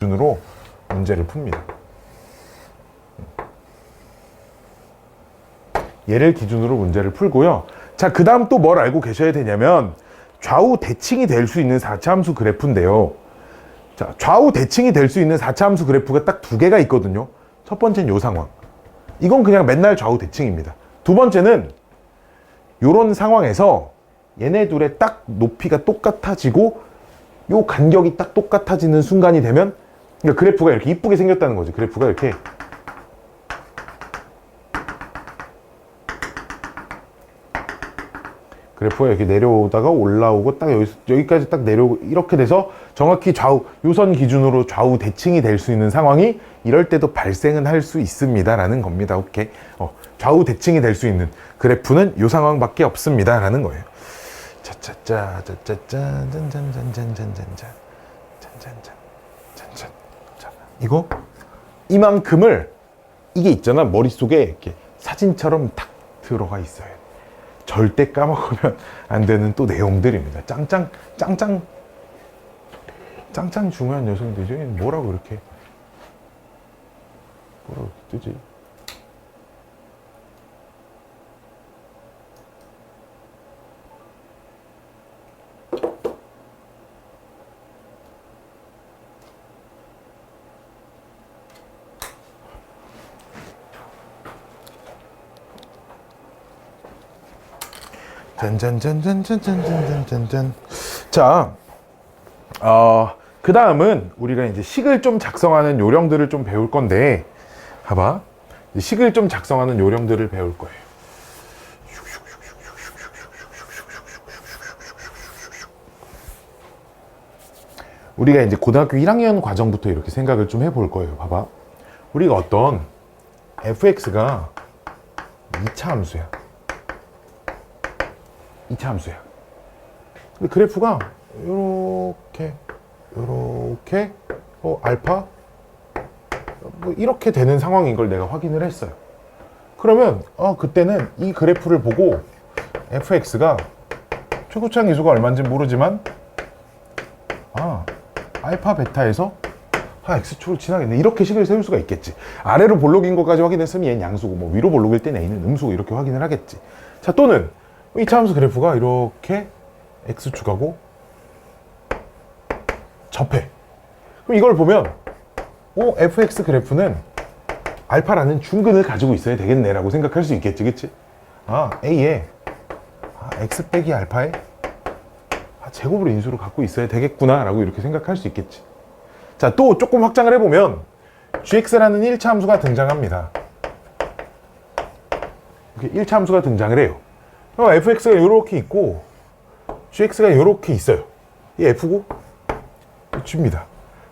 기준으로 문제를 풉니다. 얘를 기준으로 문제를 풀고요. 자, 그 다음 또 뭘 알고 계셔야 되냐면 좌우 대칭이 될 수 있는 4차 함수 그래프인데요. 자, 좌우 대칭이 될 수 있는 4차 함수 그래프가 딱 두 개가 있거든요. 첫 번째는 요 상황. 이건 그냥 맨날 좌우 대칭입니다. 두 번째는 요런 상황에서 얘네 둘의 딱 높이가 똑같아지고 요 간격이 딱 똑같아지는 순간이 되면 그러니까 그래프가 이렇게 이쁘게 생겼다는 거지. 그래프가 이렇게 그래프가 이렇게 내려오다가 올라오고 딱 여기까지 딱 내려오고 이렇게 돼서 정확히 좌우 요선 기준으로 좌우 대칭이 될 수 있는 상황이 이럴 때도 발생은 할 수 있습니다 라는 겁니다. 오케이. 좌우 대칭이 될 수 있는 그래프는 요 상황밖에 없습니다 라는 거예요. 짜짜짜 짜짜짜 짠짠짠짠짠짠짠 짠짠짠. 자, 이거 이만큼을 이게 있잖아. 머릿속에 이렇게 사진처럼 탁 들어가 있어요. 절대 까먹으면 안 되는 또 내용들입니다. 짱짱 중요한 녀석들이죠. 뭐라고 이렇게 뜨지? 짠짠짠짠짠짠짠짠짠. 자, 그 다음은 우리가 이제 식을 좀 작성하는 요령들을 좀 배울 건데, 봐봐. 식을 좀 작성하는 요령들을 배울 거예요. 우리가 이제 고등학교 1학년 과정부터 이렇게 생각을 좀 해볼 거예요. 봐봐. 우리가 어떤 fx가 2차 함수야. 2차 함수야. 근데 그래프가 요렇게 알파 뭐 이렇게 되는 상황인 걸 내가 확인을 했어요. 그러면 그때는 이 그래프를 보고 fx가 최고차 기수가 얼마인지 모르지만 알파 베타에서 x축을 지나겠네. 이렇게 식을 세울 수가 있겠지. 아래로 볼록인 것까지 확인했으면 얘는 양수고 뭐 위로 볼록일 때는 a는 음수고 이렇게 확인을 하겠지. 자, 또는 2차 함수 그래프가 이렇게 x축하고 접해. 그럼 이걸 보면 fx 그래프는 알파라는 중근을 가지고 있어야 되겠네 라고 생각할 수 있겠지. 그치? a에 x 빼기 알파에 제곱을 인수로 갖고 있어야 되겠구나 라고 이렇게 생각할 수 있겠지. 자, 또 조금 확장을 해보면 gx라는 1차 함수가 등장합니다. 이렇게 1차 함수가 등장을 해요. fx가 이렇게 있고 gx가 이렇게 있어요. 이 f고 g입니다.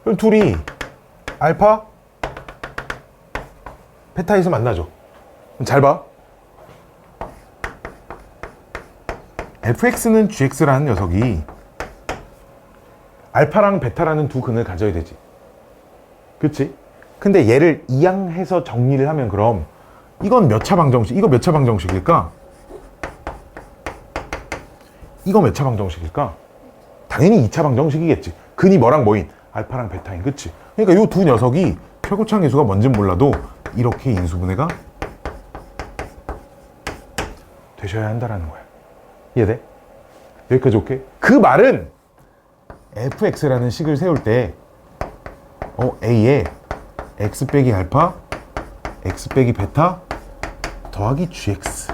그럼 둘이 알파 베타에서 만나죠. 그럼 잘 봐. fx는 gx라는 녀석이 알파랑 베타라는 두 근을 가져야 되지. 그치? 근데 얘를 이항해서 정리를 하면 그럼 이건 몇 차 방정식? 이거 몇 차 방정식일까? 이거 몇 차 방정식일까? 당연히 2차 방정식이겠지. 근이 뭐랑 뭐인? 알파랑 베타인. 그치? 그러니까 이 두 녀석이 최고차 계수가 뭔진 몰라도 이렇게 인수분해가 되셔야 한다라는 거야. 이해돼? 여기까지 오케이? 그 말은 fx라는 식을 세울 때 a에 x 빼기 알파 x 빼기 베타 더하기 gx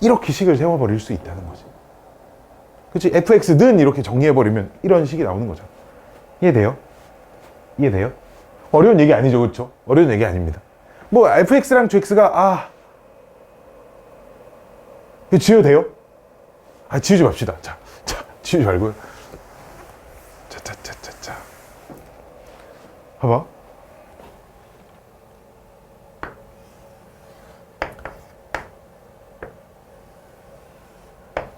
이렇게 식을 세워버릴 수 있다는 거지. 그치? fx는 이렇게 정리해버리면 이런 식이 나오는 거죠. 이해돼요? 이해돼요? 어려운 얘기 아니죠, 그쵸? 어려운 얘기 아닙니다. 뭐 fx랑 gx가 이거 지워도 돼요? 지우지 맙시다. 자, 지우지 말고요. 자. 봐봐.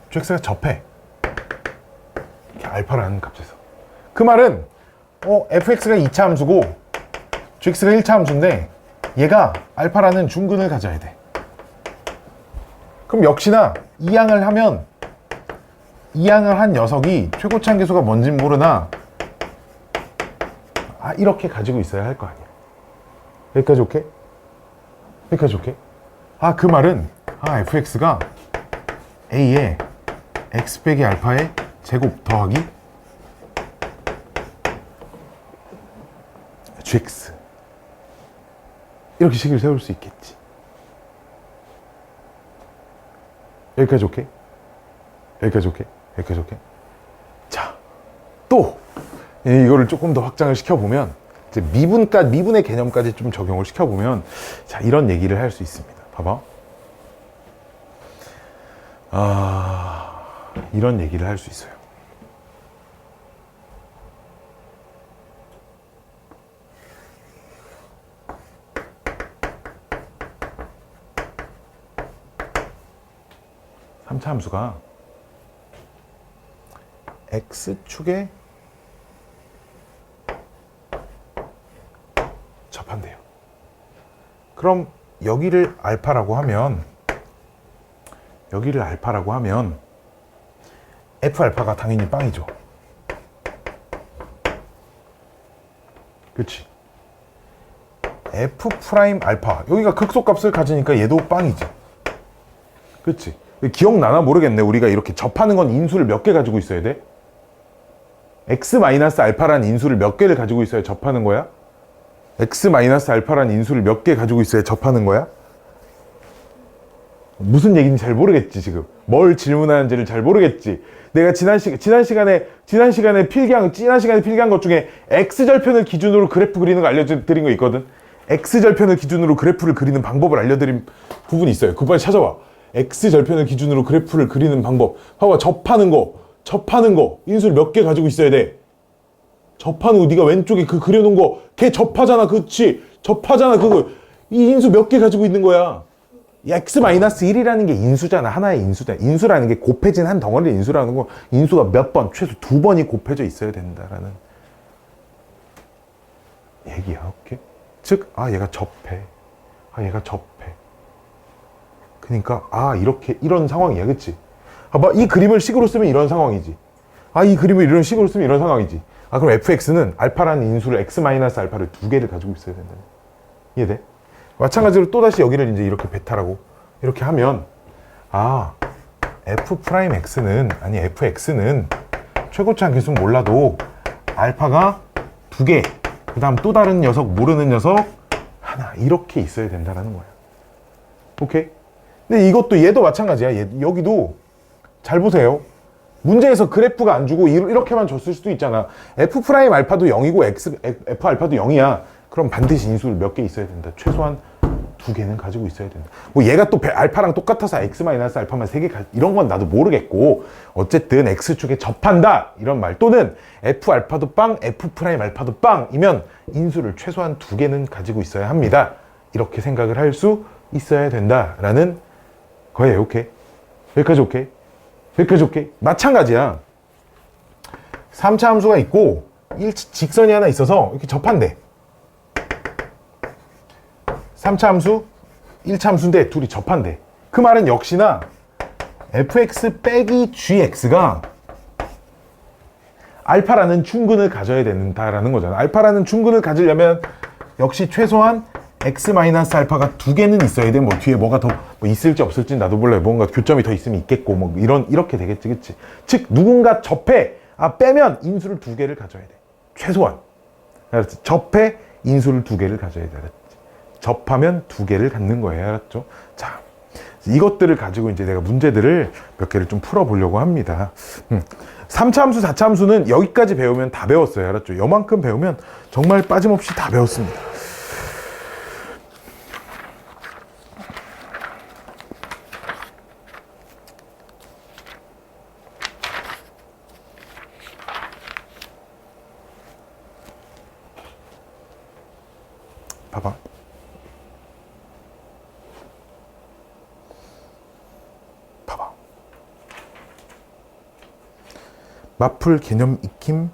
gx가 접해. 이렇게 알파라는 값에서. 그 말은 fx가 2차 함수고 gx가 1차 함수인데 얘가 알파라는 중근을 가져야 돼. 그럼 역시나 이항을 한 녀석이 최고차 계수가 뭔진 모르나 이렇게 가지고 있어야 할 거 아니야. 여기까지 오케이? 여기까지 오케이? 그 말은 fx가 a의 x 빼기 알파의 제곱 더하기 gx 이렇게 식을 세울 수 있겠지. 여기까지 오케이? 여기까지 오케이? 여기까지 오케이? 자, 또 이거를 조금 더 확장을 시켜보면 이제 미분의 개념까지 좀 적용을 시켜보면 자, 이런 얘기를 할 수 있습니다. 봐봐. 이런 얘기를 할 수 있어요. 삼차 함수가 x축에 접한대요. 그럼 여기를 알파라고 하면 f 알파가 당연히 빵이죠. 그치? f 프라임 알파 여기가 극소값을 가지니까 얘도 빵이지. 그치? 기억나나 모르겠네. 우리가 이렇게 접하는 건 인수를 몇 개 가지고 있어야 돼? x-알파라는 인수를 몇 개를 가지고 있어야 접하는 거야? x-알파라는 인수를 몇 개 가지고 있어야 접하는 거야? 무슨 얘기인지 잘 모르겠지. 지금 뭘 질문하는지를 잘 모르겠지. 내가 지난 시간에 필기한 것 중에 x절편을 기준으로 그래프 그리는 거 알려드린 거 있거든. x절편을 기준으로 그래프를 그리는 방법을 알려드린 부분이 있어요. 그거 빨리 찾아봐. x절편을 기준으로 그래프를 그리는 방법. 봐봐. 접하는 거 인수를 몇 개 가지고 있어야 돼? 접하는 거 네가 왼쪽에 그 그려놓은 거 걔 접하잖아. 그치? 접하잖아. 그거 이 인수 몇 개 가지고 있는 거야? x-1이라는 게 인수잖아. 하나의 인수다. 인수라는 게 곱해진 한 덩어리의 인수라는 거 인수가 몇 번, 최소 2번이 곱해져 있어야 된다라는 얘기야. 오케이? 즉, 얘가 접해. 얘가 접해. 그러니까 이렇게 이런 상황이야. 그치? 봐봐. 이 그림을 식으로 쓰면 이런 상황이지. 이 그림을 이런 식으로 쓰면 이런 상황이지. 그럼 fx는 알파라는 인수를 x-알파를 2개를 가지고 있어야 된다. 이해돼? 마찬가지로 또다시 여기를 이제 이렇게 베타라고 이렇게 하면 fx는 최고치 함계수는 몰라도 알파가 2개, 그 다음 또 다른 녀석, 모르는 녀석 하나 이렇게 있어야 된다는 거야. 오케이? 근데 이것도 얘도 마찬가지야. 여기도 잘 보세요. 문제에서 그래프가 안 주고 이렇게만 줬을 수도 있잖아. f 프라임 알파도 0이고 f 알파도 0이야. 그럼 반드시 인수를 몇 개 있어야 된다. 최소한 2개는 가지고 있어야 된다. 뭐 얘가 또 알파랑 똑같아서 x-알파만 3개 이런 건 나도 모르겠고 어쨌든 x축에 접한다 이런 말 또는 f 알파도 빵, f 프라임 알파도 빵이면 인수를 최소한 2개는 가지고 있어야 합니다. 이렇게 생각을 할 수 있어야 된다라는 거예요. 오케이? 여기까지 오케이? 여기까지 오케이? 마찬가지야. 3차 함수가 있고 직선이 하나 있어서 이렇게 접한대. 3차 함수, 1차 함수인데 둘이 접한대. 그 말은 역시나 fx 빼기 gx가 알파라는 충근을 가져야 된다라는 거잖아. 알파라는 충근을 가지려면 역시 최소한 x-알파가 2개는 있어야 돼. 뭐 뒤에 뭐가 더 있을지 없을지 나도 몰라요. 뭔가 교점이 더 있으면 있겠고 뭐 이렇게 되겠지. 그치? 즉 누군가 접해. 빼면 인수를 2개를 가져야 돼. 최소한. 알았지? 접해 인수를 2개를 가져야 돼. 알았지? 접하면 2개를 갖는 거예요. 알았죠? 자, 이것들을 가지고 이제 내가 문제들을 몇 개를 좀 풀어보려고 합니다. 3차 함수, 4차 함수는 여기까지 배우면 다 배웠어요. 알았죠? 요만큼 배우면 정말 빠짐없이 다 배웠습니다. 봐봐. 마풀 개념 익힘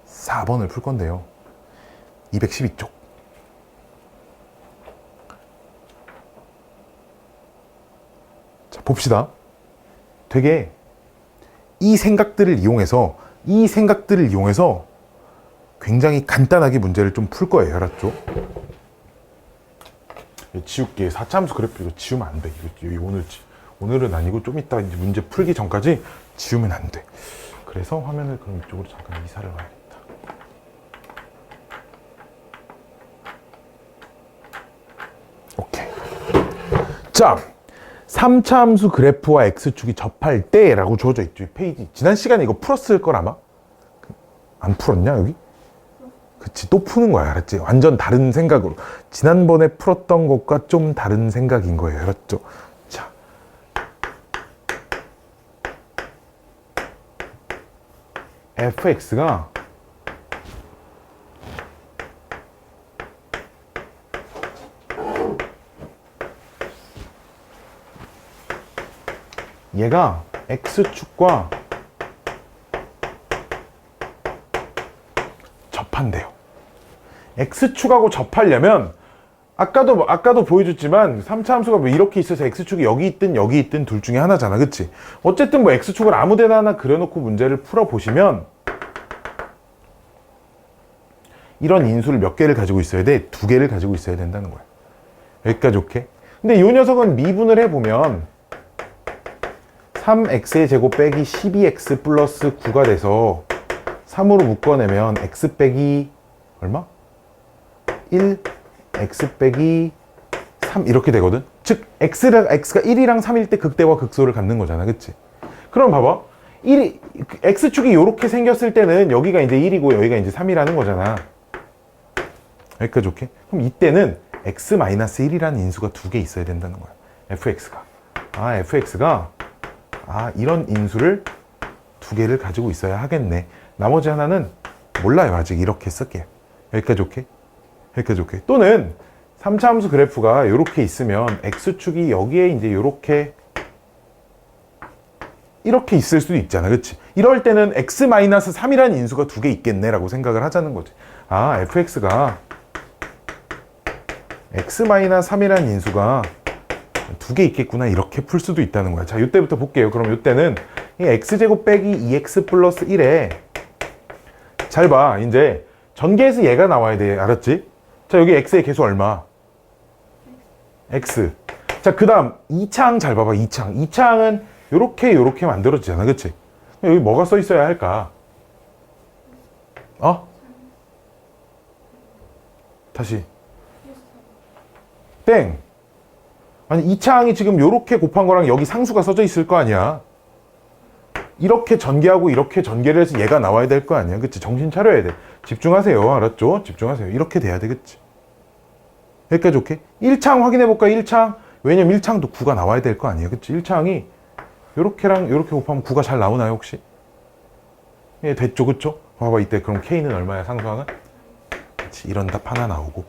4번을 풀 건데요. 212쪽. 자, 봅시다. 되게 이 생각들을 이용해서 굉장히 간단하게 문제를 좀 풀 거예요. 알았죠? 지울게. 4차함수 그래프 이거 지우면 안 돼. 이거 오늘은 아니고 좀 이따 이제 문제 풀기 전까지 지우면 안 돼. 그래서 화면을 그럼 이쪽으로 잠깐 이사를 와야겠다. 오케이. 자, 3차 함수 그래프와 x축이 접할 때 라고 주어져 있죠. 이 페이지. 지난 시간에 이거 풀었을 걸 아마? 안 풀었냐 여기? 그치, 또 푸는 거야. 알았지? 완전 다른 생각으로. 지난번에 풀었던 것과 좀 다른 생각인 거예요. 알았죠? 자, fx가 얘가 x축과 접한대요. x축하고 접하려면 아까도 보여줬지만 3차 함수가 뭐 이렇게 있어서 x축이 여기 있든 둘 중에 하나잖아. 그치? 어쨌든 뭐 x축을 아무 데나 하나 그려놓고 문제를 풀어보시면 이런 인수를 몇 개를 가지고 있어야 돼? 2개를 가지고 있어야 된다는 거야. 여기까지 오케이? 근데 이 녀석은 미분을 해보면 3x의 제곱 빼기 12x 플러스 9가 돼서 3으로 묶어내면 x 빼기 얼마? 1, x 빼기 3 이렇게 되거든? 즉 x가 1이랑 3일 때 극대와 극소를 갖는 거잖아. 그치? 그럼 봐봐. x축이 이렇게 생겼을 때는 여기가 이제 1이고 여기가 이제 3이라는 거잖아. 여기까지 오케이? 그럼 이때는 x-1이라는 인수가 2개 있어야 된다는 거야. fx가. fx가 이런 인수를 2개를 가지고 있어야 하겠네. 나머지 하나는 몰라요. 아직 이렇게 쓸게요. 여기까지 오케이? 여기까지 오케이? 또는 3차 함수 그래프가 이렇게 있으면 x축이 여기에 이제 이렇게 있을 수도 있잖아. 그치? 이럴 때는 x-3이라는 인수가 2개 있겠네 라고 생각을 하자는 거지. fx가 x-3이라는 인수가 2개 있겠구나. 이렇게 풀 수도 있다는 거야. 자, 이때부터 볼게요. 그럼 이때는 이 x제곱 빼기 2x 플러스 1에 잘 봐. 이제 전개에서 얘가 나와야 돼. 알았지? 자, 여기 x의 개수 얼마? x. 자, 그 다음 2차항 잘 봐봐. 2차항은 요렇게 만들어지잖아. 그치? 여기 뭐가 써 있어야 할까? 다시. 땡. 아니 2차항이 지금 요렇게 곱한 거랑 여기 상수가 써져 있을 거 아니야. 이렇게 전개하고 이렇게 전개를 해서 얘가 나와야 될 거 아니야. 그치? 정신 차려야 돼. 집중하세요. 알았죠? 집중하세요. 이렇게 돼야 돼. 그치? 여기까지 오케이? 1차항 확인해 볼까? 1차항. 왜냐면 1차항도 9가 나와야 될 거 아니에요. 그치? 1차항이 요렇게랑 요렇게 곱하면 9가 잘 나오나요 혹시? 예, 됐죠? 그쵸? 봐봐. 이때 그럼 K는 얼마야? 상수항은? 그치? 이런 답 하나 나오고.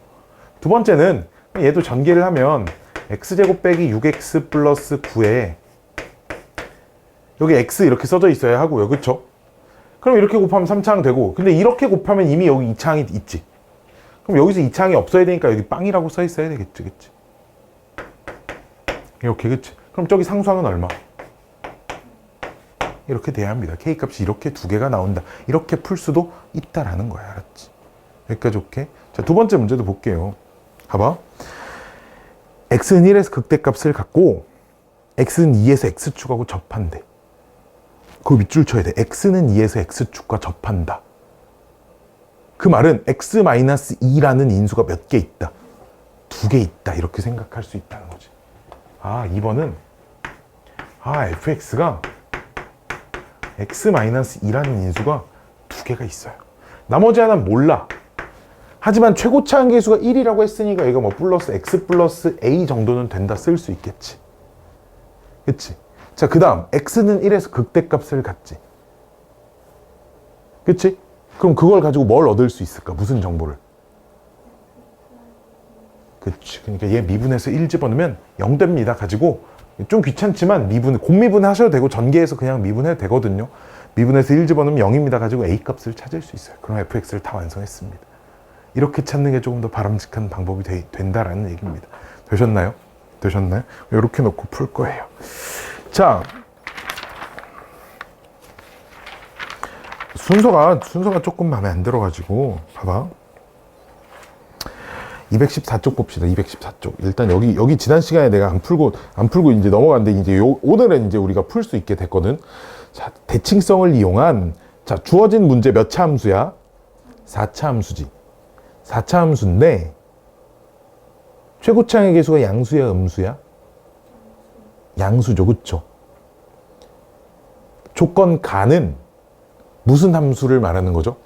두 번째는 얘도 전개를 하면 x제곱 빼기 6x 플러스 9에 여기 x 이렇게 써져 있어야 하고요. 그쵸? 그럼 이렇게 곱하면 3차항 되고, 근데 이렇게 곱하면 이미 여기 2차항이 있지. 그럼 여기서 2차항이 없어야 되니까 여기 빵이라고 써 있어야 되겠지. 그치? 이렇게. 그치? 그럼 저기 상수항은 얼마? 이렇게 돼야 합니다. K값이 이렇게 2개가 나온다. 이렇게 풀 수도 있다라는 거야. 알았지? 여기까지 오케이? 자, 두 번째 문제도 볼게요. 봐봐. x는 1에서 극대값을 갖고 x는 2에서 x축하고 접한대. 그 밑줄 쳐야 돼. x는 2에서 x축과 접한다. 그 말은 x-2라는 인수가 몇 개 있다? 2개 있다. 이렇게 생각할 수 있다는 거지. 2번은 fx가 x-2라는 인수가 2개가 있어요. 나머지 하나는 몰라. 하지만 최고차항 계수가 1이라고 했으니까 이거 뭐 플러스 x 플러스 a 정도는 된다 쓸 수 있겠지. 그치? 자, 그 다음 x는 1에서 극대값을 갖지. 그치? 그럼 그걸 가지고 뭘 얻을 수 있을까? 무슨 정보를? 그치. 그러니까 얘 미분해서 1 집어넣으면 0 됩니다. 가지고 좀 귀찮지만 곱미분 하셔도 되고 전개해서 그냥 미분해도 되거든요. 미분해서 1 집어넣으면 0입니다. 가지고 a 값을 찾을 수 있어요. 그럼 fx를 다 완성했습니다. 이렇게 찾는 게 조금 더 바람직한 방법이 된다라는 얘기입니다. 되셨나요? 되셨나요? 이렇게 놓고 풀 거예요. 순서가 조금 마음에 안 들어가지고 봐봐. 214쪽 봅시다. 214쪽. 일단 여기 지난 시간에 내가 안 풀고 이제 넘어갔는데 이제 오늘은 이제 우리가 풀 수 있게 됐거든. 자, 대칭성을 이용한 자, 주어진 문제 몇 차 함수야? 4차 함수지. 4차 함수인데 최고차항의 계수가 양수야, 음수야? 양수죠. 그쵸? 조건 가는 무슨 함수를 말하는 거죠?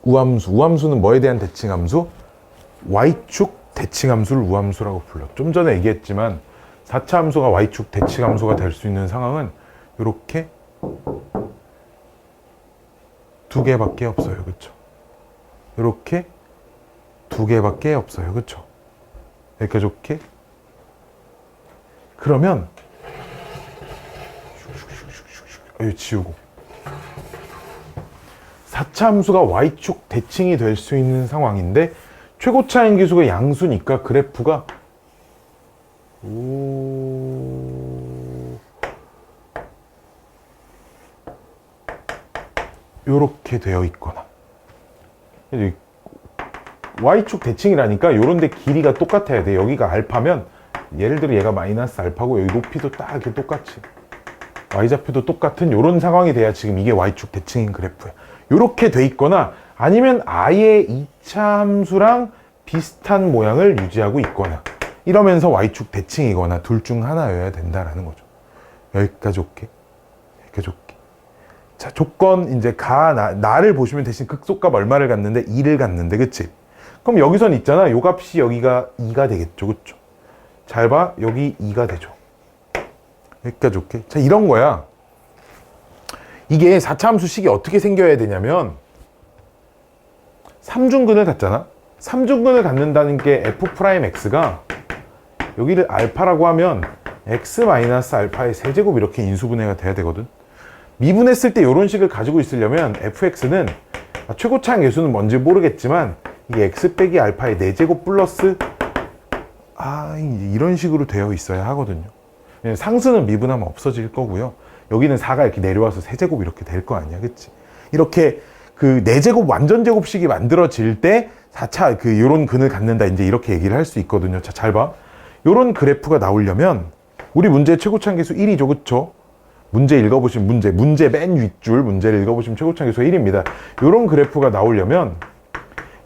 우함수. 우함수는 뭐에 대한 대칭함수? Y축 대칭함수를 우함수라고 불러. 좀 전에 얘기했지만 4차 함수가 Y축 대칭함수가 될 수 있는 상황은 이렇게 두 개밖에 없어요. 그쵸? 이렇게 두 개밖에 없어요. 그쵸? 여기까지 좋게. 그러면 여기 지우고 4차 함수가 Y축 대칭이 될 수 있는 상황인데 최고차항 기수가 양수니까 그래프가 요렇게 되어 있거나 Y축 대칭이라니까 요런데 길이가 똑같아야 돼. 여기가 알파면 예를 들어 얘가 마이너스 알파고 여기 높이도 딱 이렇게 똑같이 Y좌표도 똑같은 요런 상황이 돼야 지금 이게 Y축 대칭인 그래프야. 요렇게 돼 있거나 아니면 아예 2차 함수랑 비슷한 모양을 유지하고 있거나 이러면서 Y축 대칭이거나 둘 중 하나여야 된다라는 거죠. 여기까지 오케이. 여기까지 오케이. 자, 조건 이제 나를 보시면 대신 극소값 얼마를 갖는데 2를 갖는데 그치? 그럼 여기선 있잖아. 요 값이 여기가 2가 되겠죠. 그쵸? 잘 봐. 여기 2가 되죠. 여기까지 오케이. 자, 이런 거야. 이게 4차 함수식이 어떻게 생겨야 되냐면 3중근을 갖잖아. 3중근을 갖는다는 게 f'x가 여기를 알파라고 하면 x-알파의 세제곱 이렇게 인수분해가 돼야 되거든. 미분했을 때 이런 식을 가지고 있으려면 fx는 최고차항 계수는 뭔지 모르겠지만 이게 x 빼기 알파의 4제곱 플러스 이제 이런 식으로 되어 있어야 하거든요. 상수는 미분하면 없어질 거고요. 여기는 4가 이렇게 내려와서 세제곱 이렇게 될 거 아니야. 그치? 이렇게 그 4제곱 완전 제곱식이 만들어질 때 4차 요런 근을 갖는다 이제 이렇게 얘기를 할 수 있거든요. 자, 잘 봐. 요런 그래프가 나오려면 우리 문제의 최고차항 계수 1이죠. 그쵸? 문제 읽어보시면 문제 맨 윗줄 문제를 읽어보시면 최고차항 계수가 1입니다. 요런 그래프가 나오려면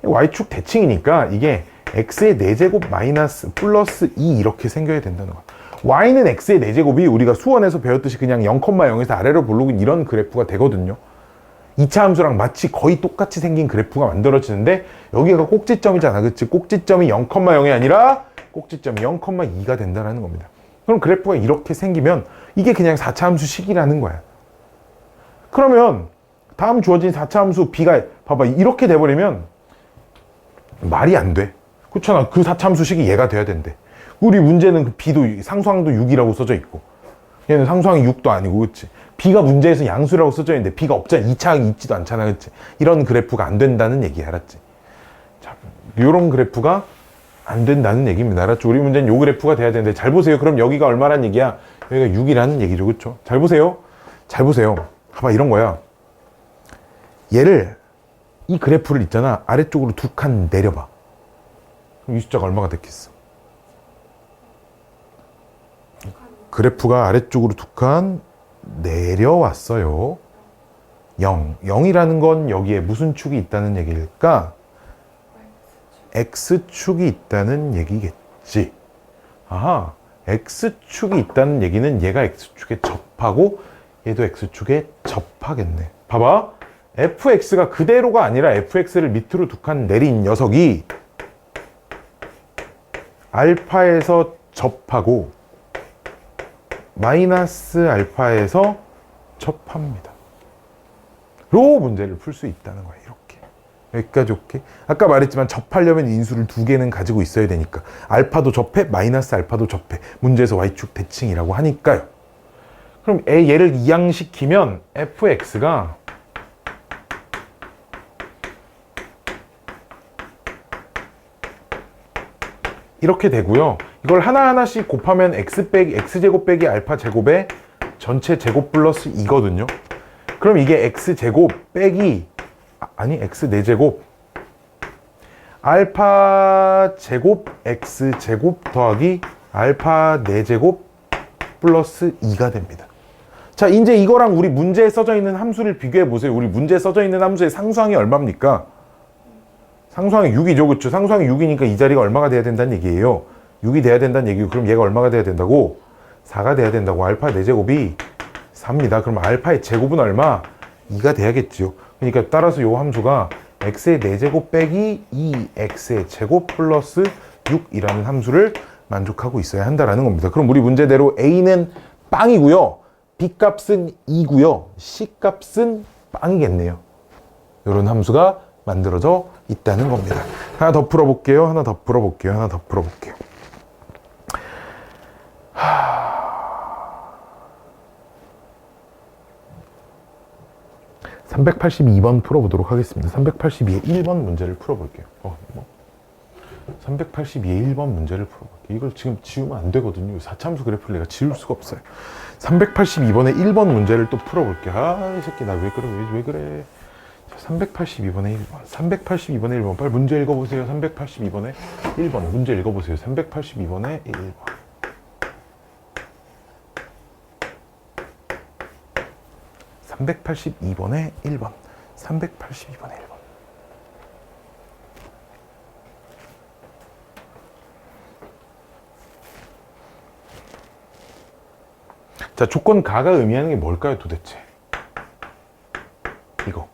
Y축 대칭이니까 이게 X의 4제곱 마이너스 플러스 2 이렇게 생겨야 된다는 거야. Y는 X의 4제곱이 우리가 수원에서 배웠듯이 그냥 0,0에서 아래로 볼록은 이런 그래프가 되거든요. 2차 함수랑 마치 거의 똑같이 생긴 그래프가 만들어지는데 여기가 꼭지점이잖아. 그치? 꼭지점이 0,0이 아니라 꼭지점이 0,2가 된다는 겁니다. 그럼 그래프가 이렇게 생기면 이게 그냥 4차 함수식이라는 거야. 그러면 다음 주어진 4차 함수 B가 봐봐. 이렇게 돼버리면 말이 안 돼. 그렇잖아. 그 4차 함수식이 얘가 돼야 된대. 우리 문제는 그 B도 상수항도 6이라고 써져 있고 얘는 상수항이 6도 아니고 그치? B가 문제에서 양수라고 써져 있는데 B가 없잖아. 2차항이 있지도 않잖아. 그치? 이런 그래프가 안 된다는 얘기 알았지? 자, 요런 그래프가 안 된다는 얘기입니다. 알았죠? 우리 문제는 요 그래프가 돼야 되는데 잘 보세요. 그럼 여기가 얼마란 얘기야? 여기가 6이라는 얘기죠. 그쵸? 잘 보세요. 잘 보세요. 봐봐 이런 거야. 얘를 이 그래프를 있잖아. 아래쪽으로 두 칸 내려봐. 그럼 이 숫자가 얼마가 됐겠어? 그래프가 아래쪽으로 두 칸 내려왔어요. 0. 0이라는 건 여기에 무슨 축이 있다는 얘기일까? X축이 있다는 얘기겠지. 아하, X축이 있다는 얘기는 얘가 X축에 접하고 얘도 X축에 접하겠네. 봐봐. fx가 그대로가 아니라 fx를 밑으로 두 칸 내린 녀석이 알파에서 접하고 마이너스 알파에서 접합니다. 로 문제를 풀 수 있다는 거야. 이렇게. 여기까지 오케이? 아까 말했지만 접하려면 인수를 두 개는 가지고 있어야 되니까 알파도 접해, 마이너스 알파도 접해. 문제에서 Y축 대칭이라고 하니까요. 그럼 얘를 이항시키면 fx가 이렇게 되고요. 이걸 하나하나씩 곱하면 x제곱 빼기 알파 제곱의 전체 제곱 플러스 2거든요. 그럼 이게 x제곱 빼기 아니 x 4제곱 알파 제곱 x제곱 더하기 알파 4제곱 플러스 2가 됩니다. 자, 이제 이거랑 우리 문제에 써져 있는 함수를 비교해 보세요. 우리 문제에 써져 있는 함수의 상수항이 얼마입니까? 상수항이 6이죠. 그렇죠? 상수항이 6이니까 이 자리가 얼마가 돼야 된다는 얘기예요. 6이 돼야 된다는 얘기고, 그럼 얘가 얼마가 돼야 된다고? 4가 돼야 된다고. 알파 4제곱이 4입니다. 그럼 알파의 제곱은 얼마? 2가 돼야겠지요. 그러니까 따라서 요 함수가 x의 4제곱 빼기 2x의 제곱 플러스 6이라는 함수를 만족하고 있어야 한다라는 겁니다. 그럼 우리 문제대로 a는 빵이고요. b 값은 2고요. c 값은 빵이겠네요. 이런 함수가 만들어져 있다는 겁니다. 하나 더 풀어볼게요. 하나 더 풀어볼게요. 하나 더 풀어볼게요. 382번 풀어보도록 하겠습니다. 382의 1번 문제를 풀어볼게요. 382의 1번 문제를 풀어볼게요. 이걸 지금 지우면 안 되거든요. 4차함수 그래프를 내가 지울 수가 없어요. 382번의 1번 문제를 또 풀어볼게요. 아, 이 새끼 나 왜 그래? 왜 그래? 382번의 1번. 382번의 1번. 빨리 문제 읽어보세요. 382번의 1번. 문제 읽어보세요. 382번의 1번. 382번의 1번. 382번의 1번. 자, 조건 가가 의미하는 게 뭘까요, 도대체? 이거.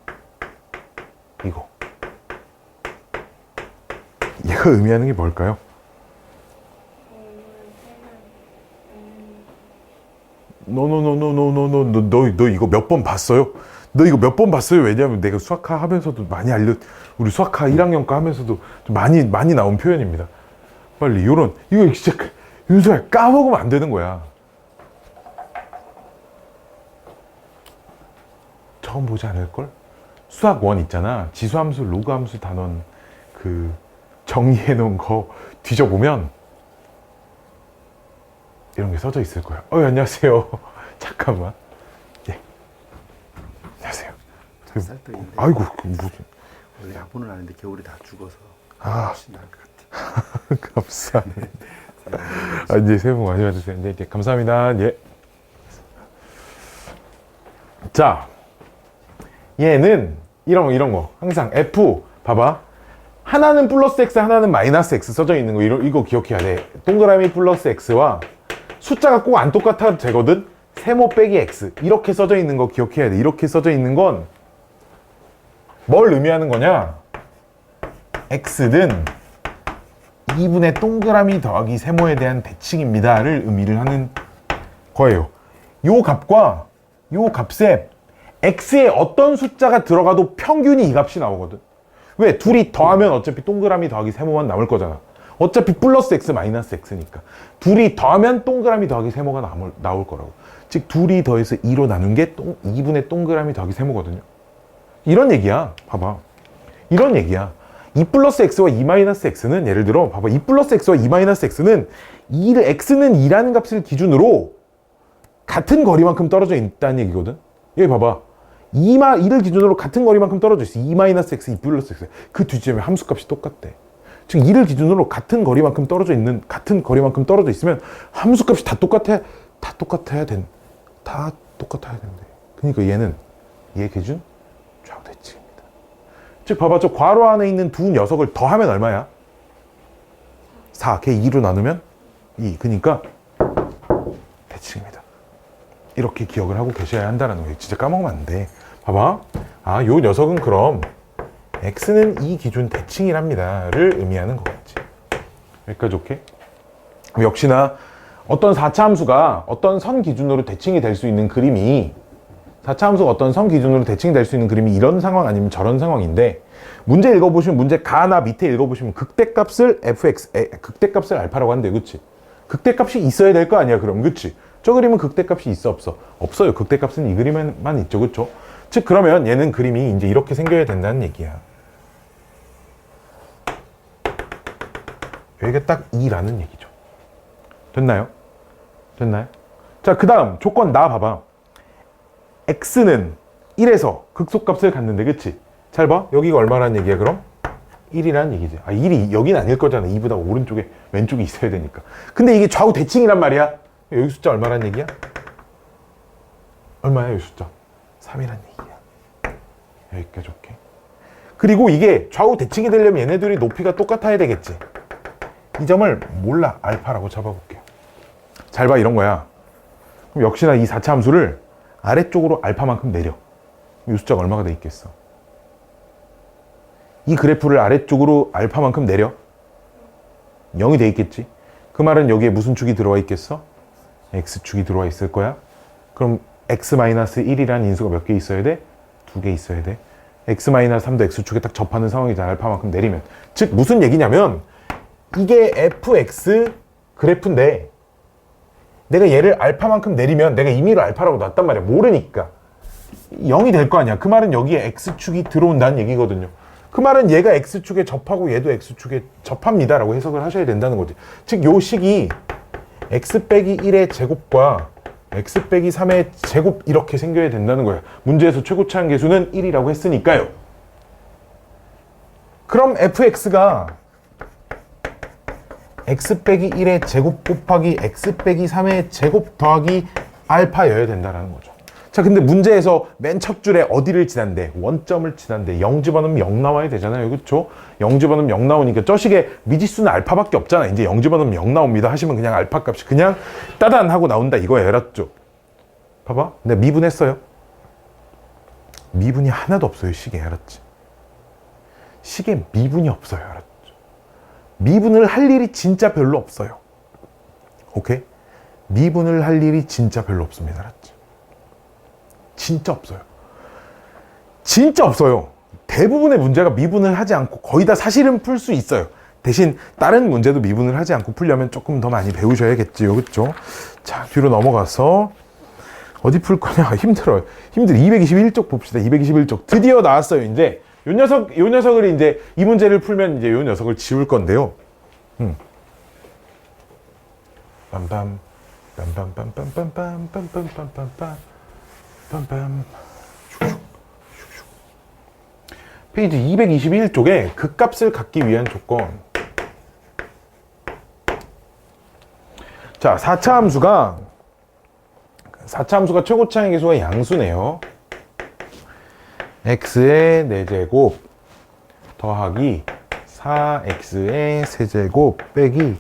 얘가 의미하는 게 뭘까요? 너 이거 몇 번 봤어요? 너 이거 몇 번 봤어요? 왜냐면 내가 수학과 하면서도 많이 우리 수학과 1학년과 하면서도 좀 많이 나온 표현입니다. 빨리 이거 진짜 윤수야 까먹으면 안 되는 거야. 처음 보지 않을걸? 수학 1 있잖아. 지수함수, 로그함수 단원 그 정리해 놓은 거 뒤져보면 이런 게 써져 있을 거야. 안녕하세요. 잠깐만. 예. 안녕하세요. 아이고, 무슨. 원래 약분을 하는데 겨울에 다 죽어서 훨씬 나을 것 같아. 감사합니다. 이제 새해 복 많이 받으세요. 네, 감사합니다. 예. 자, 얘는 이런 거 항상 F 봐봐. 하나는 플러스 X, 하나는 마이너스 X 써져 있는 거 이거 기억해야 돼. 동그라미 플러스 X와 숫자가 꼭 안 똑같아도 되거든. 세모 빼기 X 이렇게 써져 있는 거 기억해야 돼. 이렇게 써져 있는 건 뭘 의미하는 거냐? X는 2분의 동그라미 더하기 세모에 대한 대칭입니다를 의미를 하는 거예요. 요 값과 요 값에 X에 어떤 숫자가 들어가도 평균이 이 값이 나오거든. 왜? 둘이 더하면 어차피 동그라미 더하기 세모만 남을 거잖아. 어차피 플러스 X 마이너스 X니까 둘이 더하면 동그라미 더하기 세모가 나올 거라고. 즉 둘이 더해서 2로 나눈 게 2분의 동그라미 더하기 세모거든요. 이런 얘기야. 봐봐. 이런 얘기야. 2 플러스 X와 2 마이너스 X는 예를 들어 봐봐. 2 플러스 X와 2 마이너스 X는 X는 2라는 값을 기준으로 같은 거리만큼 떨어져 있다는 얘기거든. 여기 봐봐. 2를 기준으로 같은 거리만큼 떨어져 있어. 2 마이너스 X, 2 플러스 X. 그 뒤집에 함수값이 똑같대. 즉 2를 기준으로 같은 거리만큼 떨어져 있으면 함수값이 다 똑같아야 된대. 그러니까 얘는 얘 기준 좌우대칭입니다. 즉 봐봐. 저 괄호 안에 있는 두 녀석을 더하면 얼마야? 4. 걔 2로 나누면 2. 그러니까 대칭입니다. 이렇게 기억을 하고 계셔야 한다는 거예요. 진짜 까먹으면 안 돼. 봐봐. 요 녀석은 그럼 X는 이 기준 대칭이랍니다를 의미하는 거겠지. 여기까지 오케이? 역시나 어떤 4차 함수가 어떤 선 기준으로 대칭이 될 수 있는 그림이 4차 함수가 어떤 선 기준으로 대칭이 될 수 있는 그림이 이런 상황 아니면 저런 상황인데 문제 읽어보시면 문제 가나 밑에 읽어보시면 극대값을 극대값을 알파라고 한대. 그치? 극대값이 있어야 될 거 아니야 그럼. 그치? 저 그림은 극대값이 있어 없어? 없어요. 극대값은 이 그림에만 있죠. 그쵸? 즉 그러면 얘는 그림이 이제 이렇게 생겨야 된다는 얘기야. 여기가 딱 2라는 얘기죠. 됐나요? 자, 그 다음 조건 나 봐봐. X는 1에서 극소값을 갖는데, 그치? 잘 봐. 여기가 얼마라는 얘기야, 그럼? 1이라는 얘기지. 아, 1이 여긴 아닐 거잖아. 2보다 오른쪽에, 왼쪽에 있어야 되니까. 근데 이게 좌우 대칭이란 말이야. 여기 숫자 얼마라는 얘기야? 얼마야, 여기 숫자? 3이란 얘기야. 여기까지 오케이. 그리고 이게 좌우 대칭이 되려면 얘네들이 높이가 똑같아야 되겠지. 이 점을 몰라. 알파라고 잡아볼게요. 잘 봐, 이런 거야. 그럼 역시나 이 4차 함수를 아래쪽으로 알파만큼 내려. 이 숫자가 얼마가 돼 있겠어? 이 그래프를 아래쪽으로 알파만큼 내려. 0이 돼 있겠지. 그 말은 여기에 무슨 축이 들어와 있겠어? x축이 들어와 있을 거야. 그럼 x-1이라는 인수가 몇 개 있어야 돼? 2개 있어야 돼. x-3도 x축에 딱 접하는 상황이잖아. 알파만큼 내리면. 즉 무슨 얘기냐면 이게 fx 그래프인데 내가 얘를 알파만큼 내리면 내가 임의로 알파라고 놨단 말이야. 모르니까 0이 될 거 아니야. 그 말은 여기에 x축이 들어온다는 얘기거든요. 그 말은 얘가 x축에 접하고 얘도 x축에 접합니다 라고 해석을 하셔야 된다는 거지. 즉 요 식이 x 빼기 1의 제곱과 x 빼기 3의 제곱 이렇게 생겨야 된다는 거예요. 문제에서 최고차항 계수는 1이라고 했으니까요. 그럼 fx가 x 빼기 1의 제곱 곱하기 x 빼기 3의 제곱 더하기 알파여야 된다는 거죠. 자, 근데 문제에서 맨 첫 줄에 어디를 지난대? 원점을 지난대. 0 집어넣으면 0 나와야 되잖아요. 그렇죠? 0 집어넣으면 0 나오니까 저 식의 미지수는 알파밖에 없잖아. 이제 0 집어넣으면 0 나옵니다 하시면 그냥 알파 값이 그냥 따단 하고 나온다 이거예요. 알았죠? 봐봐. 내가 미분했어요. 미분이 하나도 없어요. 식에. 알았지? 식에 미분이 없어요. 알았죠? 미분을 할 일이 진짜 별로 없어요. 오케이? 미분을 할 일이 진짜 별로 없습니다. 알았지? 진짜 없어요. 진짜 없어요. 대부분의 문제가 미분을 하지 않고 거의 다 사실은 풀 수 있어요. 대신 다른 문제도 미분을 하지 않고 풀려면 조금 더 많이 배우셔야겠지요. 그렇죠? 자, 뒤로 넘어가서 어디 풀 거냐? 힘들어요. 221쪽 봅시다. 221쪽. 드디어 나왔어요. 이제 요 녀석을 이제 이 문제를 풀면 이제 요 녀석을 지울 건데요. 빰빰 빰빰빰빰빰빰빰빰빰빰빰 빰빰. 페이지 221쪽에 극값을 갖기 위한 조건. 자, 4차 함수가 최고차항의 계수가 양수네요. x의 4제곱 더하기 4x의 세제곱 빼기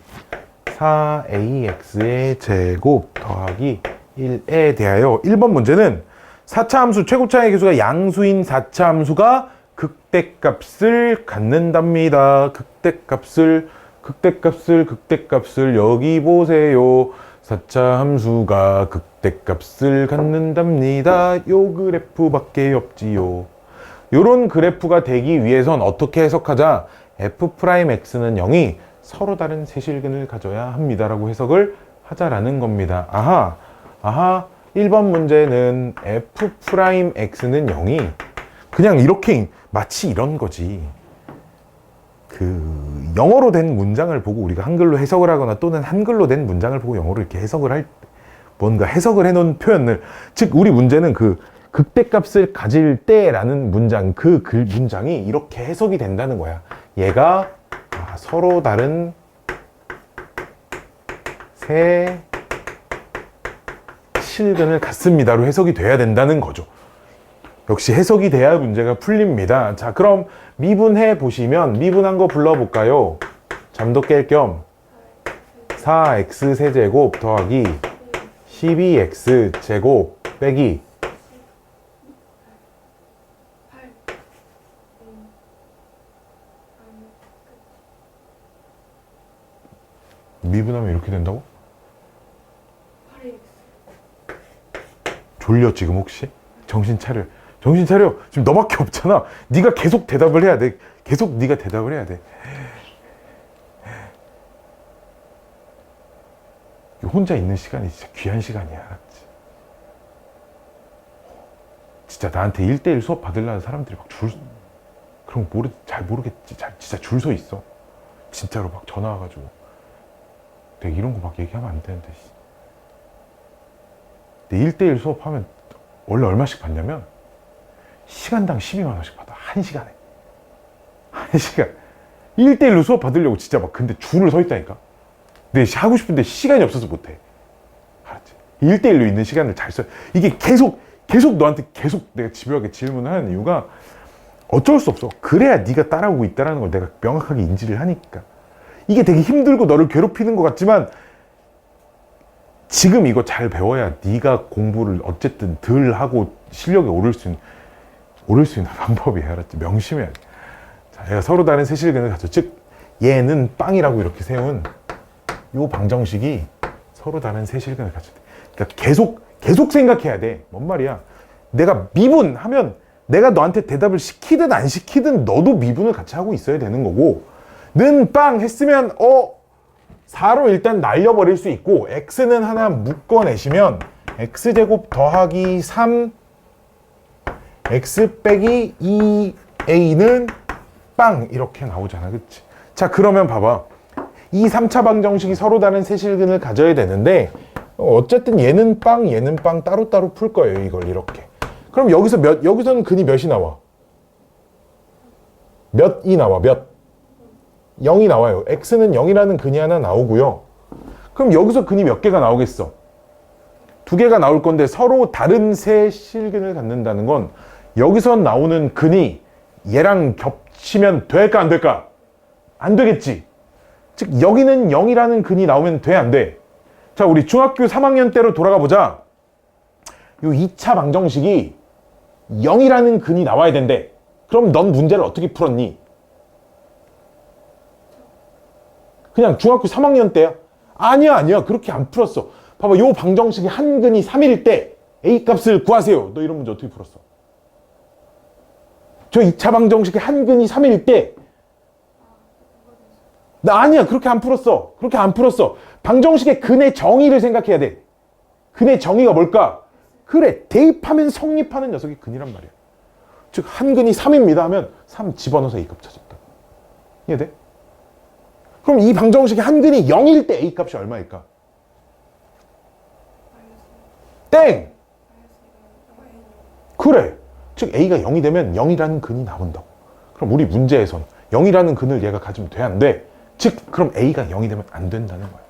4ax의 제곱 더하기 1에 대하여 1번 문제는 4차 함수 최고차항의 계수가 양수인 4차 함수가 극대값을 갖는답니다. 극대값을 여기 보세요. 4차 함수가 극대값을 갖는답니다. 요 그래프밖에 없지요. 요런 그래프가 되기 위해선 어떻게 해석하자? f'x는 0이 서로 다른 세실근을 가져야 합니다 라고 해석을 하자라는 겁니다. 아하 1번 문제는 f'x는 0이 그냥 이렇게 마치 이런 거지. 그 영어로 된 문장을 보고 우리가 한글로 해석을 하거나 또는 한글로 된 문장을 보고 영어로 이렇게 해석을 할 뭔가 해석을 해놓은 표현을, 즉 우리 문제는 그 극대값을 가질 때라는 문장, 그 문장이 이렇게 해석이 된다는 거야. 얘가 서로 다른 세 실근을 갖습니다로 해석이 돼야 된다는 거죠. 역시 해석이 돼야 문제가 풀립니다. 자, 그럼 미분해 보시면 미분한 거 불러볼까요? 잠도 깰 겸 4x 세제곱 더하기 12x 제곱 빼기 미분하면 이렇게 된다고? 졸려 지금 혹시? 정신 차려. 정신 차려. 지금 너밖에 없잖아. 네가 계속 대답을 해야 돼. 계속 네가 대답을 해야 돼. 혼자 있는 시간이 진짜 귀한 시간이야. 알았지? 진짜 나한테 1대1 수업 받으려는 사람들이 막 그런 거 잘 모르겠지. 진짜 줄 서 있어. 진짜로 막 전화 와가지고. 내가 이런 거 막 얘기하면 안 되는데. 내 1대1 수업하면 원래 얼마씩 받냐면 시간당 12만 원씩 받아. 1시간에. 1시간. 1대1로 수업 받으려고 진짜 막 근데 줄을 서 있다니까. 근데 하고 싶은데 시간이 없어서 못해. 알았지? 1대1로 있는 시간을 잘 써. 이게 계속 너한테 계속 내가 집요하게 질문을 하는 이유가 어쩔 수 없어. 그래야 네가 따라오고 있다는 걸 내가 명확하게 인지를 하니까. 이게 되게 힘들고 너를 괴롭히는 것 같지만 지금 이거 잘 배워야 네가 공부를 어쨌든 덜 하고 실력이 오를 수 있는 방법이야. 알았지? 명심해야 돼. 자, 얘가 서로 다른 세실근을 가져. 즉 얘는 빵이라고 이렇게 세운 요 방정식이 서로 다른 세실근을 가져. 그러니까 계속 생각해야 돼. 뭔 말이야? 내가 미분하면 내가 너한테 대답을 시키든 안 시키든 너도 미분을 같이 하고 있어야 되는 거고, 는 빵 했으면 4로 일단 날려버릴 수 있고, x는 하나 묶어내시면 x제곱 더하기 3 x 빼기 2a는 빵 이렇게 나오잖아. 그치? 자, 그러면 봐봐. 이 3차 방정식이 서로 다른 세실근을 가져야 되는데 어쨌든 얘는 빵 따로따로 풀 거예요. 이걸 이렇게. 그럼 여기서는 근이 몇이 나와? 몇이 나와? 0이 나와요. x는 0이라는 근이 하나 나오고요. 그럼 여기서 근이 몇 개가 나오겠어? 2개가 나올 건데 서로 다른 세실근을 갖는다는 건 여기서 나오는 근이 얘랑 겹치면 될까 안 될까? 안 되겠지. 즉 여기는 0이라는 근이 나오면 돼 안 돼? 자, 우리 중학교 3학년 때로 돌아가 보자. 요 2차 방정식이 0이라는 근이 나와야 된대. 그럼 넌 문제를 어떻게 풀었니? 그냥 중학교 3학년 때야? 아니야. 그렇게 안 풀었어. 봐봐, 요 방정식이 한 근이 3일 때 A 값을 구하세요. 너 이런 문제 어떻게 풀었어? 저 2차 방정식이 한 근이 3일 때 아니야. 그렇게 안 풀었어. 방정식의 근의 정의를 생각해야 돼. 근의 정의가 뭘까? 그래, 대입하면 성립하는 녀석이 근이란 말이야. 즉, 한 근이 3입니다 하면 3 집어넣어서 A값 찾았다. 이해돼? 그럼 이 방정식의 한 근이 0일 때 A값이 얼마일까? 땡! 그래. 즉, A가 0이 되면 0이라는 근이 나온다고. 그럼 우리 문제에선 0이라는 근을 얘가 가지면 돼, 안 돼? 즉, 그럼 A가 0이 되면 안 된다는 거야.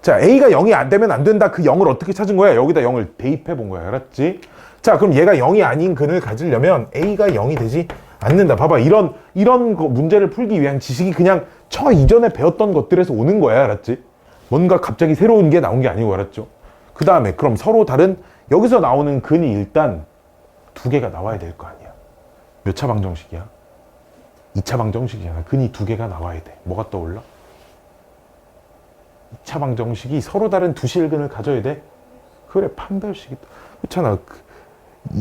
자, A가 0이 안 되면 안 된다. 그 0을 어떻게 찾은 거야? 여기다 0을 대입해 본 거야. 알았지? 자, 그럼 얘가 0이 아닌 근을 가지려면 A가 0이 되지 않는다. 봐봐. 이런 문제를 풀기 위한 지식이 그냥 저 이전에 배웠던 것들에서 오는 거야. 알았지? 뭔가 갑자기 새로운 게 나온 게 아니고, 알았죠? 그 다음에 그럼 서로 다른 여기서 나오는 근이 일단 2개가 나와야 될 거 아니야. 몇 차 방정식이야? 2차 방정식이잖아. 근이 2개가 나와야 돼. 뭐가 떠올라? 2차 방정식이 서로 다른 두 실근을 가져야 돼? 그래, 판별식이. 그렇잖아.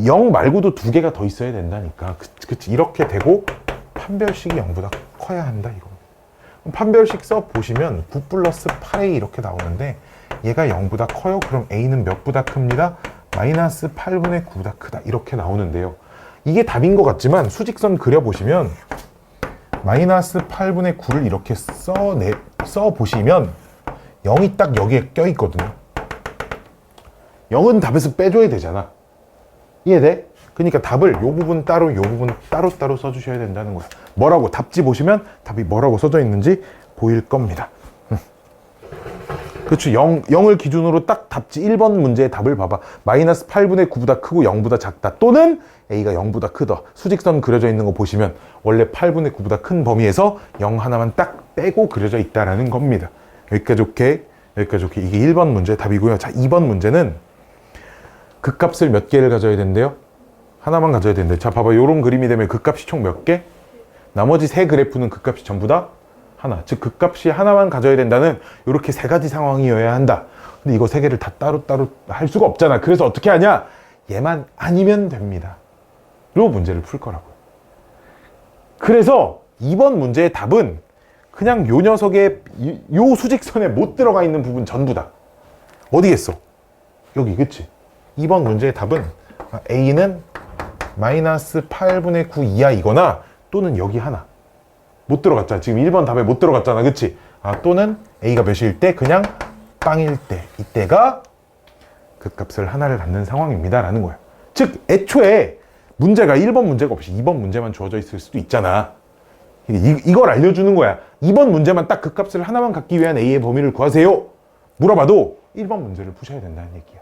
0 말고도 2개가 더 있어야 된다니까. 그치? 이렇게 되고 판별식이 0보다 커야 한다, 이거. 판별식 써보시면 9 플러스 8a 이렇게 나오는데 얘가 0보다 커요? 그럼 a는 몇보다 큽니다? 마이너스 8분의 9보다 크다. 이렇게 나오는데요. 이게 답인 것 같지만 수직선 그려보시면 마이너스 8분의 9를 이렇게 써보시면 0이 딱 여기에 껴있거든요. 0은 답에서 빼줘야 되잖아. 이해돼? 그러니까 답을 요 부분 따로 요 부분 따로 써주셔야 된다는 거야. 뭐라고? 답지 보시면 답이 뭐라고 써져 있는지 보일 겁니다. 그렇죠. 0을 기준으로 딱 답지 1번 문제의 답을 봐봐. 마이너스 8분의 9보다 크고 0보다 작다. 또는 A가 0보다 크다. 수직선 그려져 있는 거 보시면 원래 8분의 9보다 큰 범위에서 0 하나만 딱 빼고 그려져 있다라는 겁니다. 여기까지 오케이? 이게 1번 문제의 답이고요. 자, 2번 문제는 극값을 몇 개를 가져야 된대요? 하나만 가져야 된대. 자, 봐봐. 요런 그림이 되면 극값이 총 몇 개? 나머지 세 그래프는 극값이 전부 다 하나. 즉 극값이 하나만 가져야 된다는 이렇게 세 가지 상황이어야 한다. 근데 이거 세 개를 다 따로 할 수가 없잖아. 그래서 어떻게 하냐? 얘만 아니면 됩니다. 요 문제를 풀 거라고요. 그래서 2번 문제의 답은 그냥 요 녀석의 요 수직선에 못 들어가 있는 부분 전부다. 어디겠어? 여기, 그치? 2번 문제의 답은 A는 마이너스 8분의 9 이하이거나 또는 여기 하나. 못 들어갔잖아. 지금 1번 답에 못 들어갔잖아. 그치? 또는 A가 몇일 때? 그냥 빵일 때. 이때가 극값을 하나를 갖는 상황입니다. 라는 거야. 즉, 애초에 문제가 1번 문제가 없이 2번 문제만 주어져 있을 수도 있잖아. 이걸 알려주는 거야. 2번 문제만 딱 그 값을 하나만 갖기 위한 A의 범위를 구하세요. 물어봐도 1번 문제를 푸셔야 된다는 얘기야.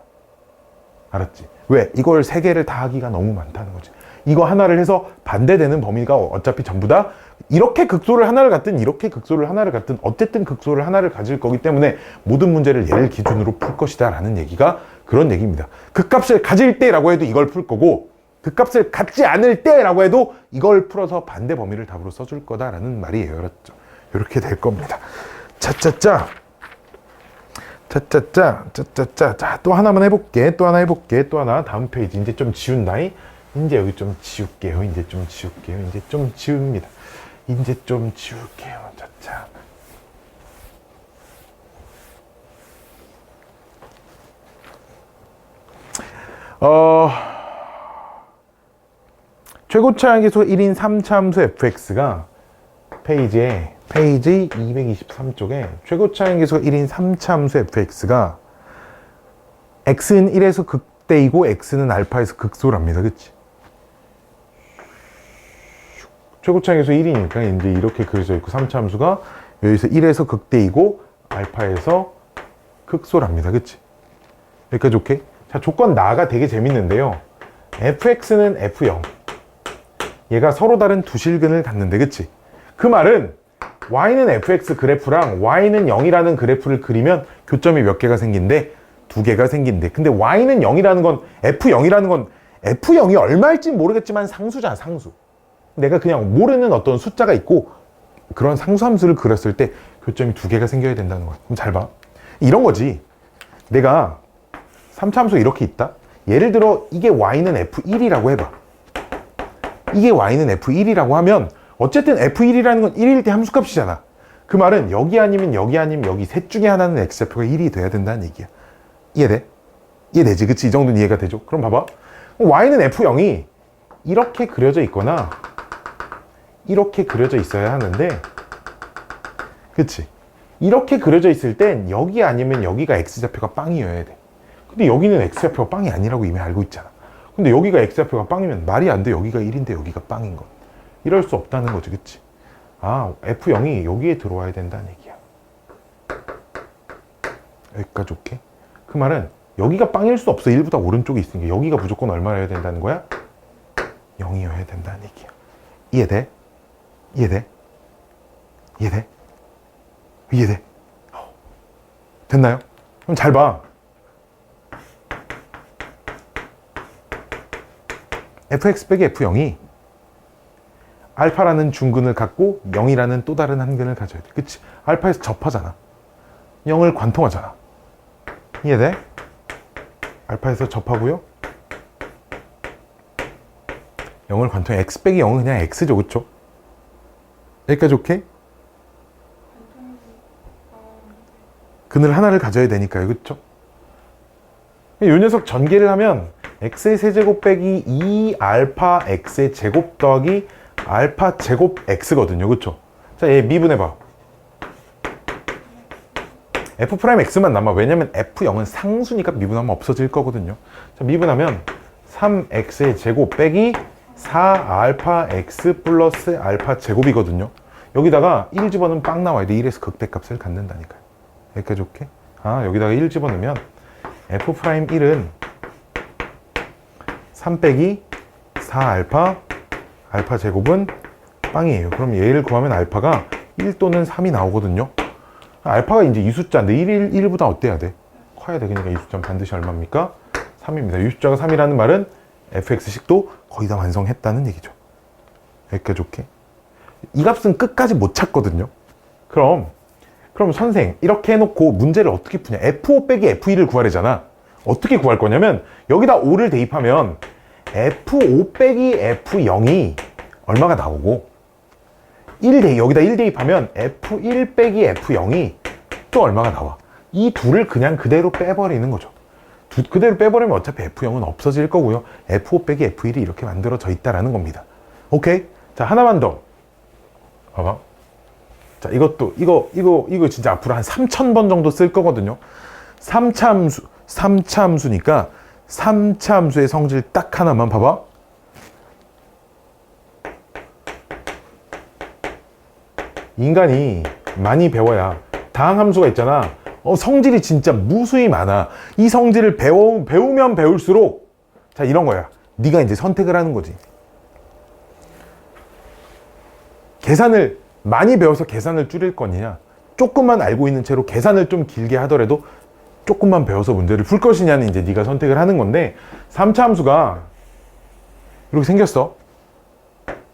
알았지? 왜? 이걸 3개를 다 하기가 너무 많다는 거지. 이거 하나를 해서 반대되는 범위가 어차피 전부 다 이렇게 극소를 하나를 갖든 이렇게 극소를 하나를 갖든 어쨌든 극소를 하나를 가질 거기 때문에 모든 문제를 얘를 기준으로 풀 것이다 라는 얘기가 그런 얘기입니다. 그 값을 가질 때라고 해도 이걸 풀 거고 그 값을 갖지 않을 때라고 해도 이걸 풀어서 반대 범위를 답으로 써줄 거다라는 말이에요. 알았죠? 이렇게 될 겁니다. 짜짜짜. 자, 또 하나만 해볼게. 또 하나. 다음 페이지. 이제 좀 지운다이. 이제 여기 좀 지울게요. 이제 좀 지웁니다. 이제 좀 지울게요. 자. 최고차 함수 1인 3차함수 fx가 페이지 223쪽에 최고차 함수 1인 3차함수 fx가 x는 1에서 극대이고 x는 알파에서 극소랍니다. 그치? 최고차 함수 1이니까 이제 이렇게 그려져 있고 3차함수가 여기서 1에서 극대이고 알파에서 극소랍니다. 그치? 여기까지 오케이? 자, 조건 나가 되게 재밌는데요. fx는 f0 얘가 서로 다른 두 실근을 갖는데 그치? 그 말은 y는 fx 그래프랑 y는 0이라는 그래프를 그리면 교점이 몇 개가 생긴대? 2개가 생긴대. 근데 y는 0이라는 건 f0이라는 건 f0이 얼마일지 모르겠지만 상수잖아. 상수. 내가 그냥 모르는 어떤 숫자가 있고 그런 상수함수를 그렸을 때 교점이 2개가 생겨야 된다는 거야. 그럼 잘 봐. 이런 거지. 내가 3차함수 이렇게 있다. 예를 들어 이게 y는 f1이라고 해봐. 이게 y는 f1이라고 하면 어쨌든 f1이라는 건 1일 때 함수값이잖아. 그 말은 여기 아니면 여기 셋 중에 하나는 x좌표가 1이 돼야 된다는 얘기야. 이해돼? 이해되지? 그치? 이 정도는 이해가 되죠? 그럼 봐봐. y는 f0이 이렇게 그려져 있거나 이렇게 그려져 있어야 하는데 그치? 이렇게 그려져 있을 땐 여기 아니면 여기가 x좌표가 빵이어야 돼. 근데 여기는 x좌표가 빵이 아니라고 이미 알고 있잖아. 근데 여기가 x좌표가 빵이면 말이 안 돼. 여기가 1인데 여기가 빵인 거. 이럴 수 없다는 거지. 그치? 아, f0이 여기에 들어와야 된다는 얘기야. 여기까지 오케이? 그 말은 여기가 빵일 수 없어. 1보다 오른쪽에 있으니까 여기가 무조건 얼마여야 된다는 거야? 0이어야 된다는 얘기야. 이해돼? 이해돼? 이해돼? 이해돼? 됐나요? 그럼 잘 봐. fx 빼기 f0이 알파라는 중근을 갖고 0이라는 또 다른 한 근을 가져야 돼. 그치? 알파에서 접하잖아. 0을 관통하잖아. 이해돼? 알파에서 접하고요. 0을 관통해. x 빼기 0은 그냥 x죠. 그쵸? 여기까지 오케이? 근을 하나를 가져야 되니까요. 그쵸? 이 녀석 전개를 하면 x의 세제곱 빼기 2알파 x의 제곱 더하기 알파 제곱 x거든요. 그쵸? 자, 얘 미분해봐. f 프라임 x만 남아. 왜냐면 f0은 상수니까 미분하면 없어질 거거든요. 자, 미분하면 3x의 제곱 빼기 4알파 x 플러스 알파 제곱이거든요. 여기다가 1 집어넣으면 빵 나와야 돼. 1에서 극대값을 갖는다니까요. 여기까지 오케이? 아, 여기다가 1 집어넣으면 f 프라임 1은 3 빼기 4알파 알파 제곱은 빵이에요. 그럼 얘를 구하면 알파가 1 또는 3이 나오거든요. 알파가 이제 이 숫자인데 1보다 어때야 돼? 커야 돼. 그러니까 이 숫자는 반드시 얼마입니까? 3입니다. 이 숫자가 3이라는 말은 fx식도 거의 다 완성했다는 얘기죠. 여기까지 오케이? 이 값은 끝까지 못 찾거든요. 그럼 선생 이렇게 해놓고 문제를 어떻게 푸냐? f5 빼기 f1을 구하래잖아. 어떻게 구할 거냐면 여기다 5를 대입하면 f5 빼기 f0이 얼마가 나오고 여기다 1 대입하면 f1 빼기 f0이 또 얼마가 나와. 이 둘을 그냥 그대로 빼버리는 거죠. 그대로 빼버리면 어차피 f0은 없어질 거고요. f5 빼기 f1이 이렇게 만들어져 있다라는 겁니다. 오케이? 자, 하나만 더. 봐봐. 자, 이거 진짜 앞으로 한 3,000번 정도 쓸 거거든요. 3차 함수니까 3차 함수의 성질 딱 하나만 봐봐. 인간이 많이 배워야 다항함수가 있잖아. 성질이 진짜 무수히 많아. 이 성질을 배우면 배울수록 자 이런 거야. 네가 이제 선택을 하는 거지. 계산을 많이 배워서 계산을 줄일 거냐, 조금만 알고 있는 채로 계산을 좀 길게 하더라도 조금만 배워서 문제를 풀 것이냐는 이제 네가 선택을 하는 건데, 3차 함수가 이렇게 생겼어.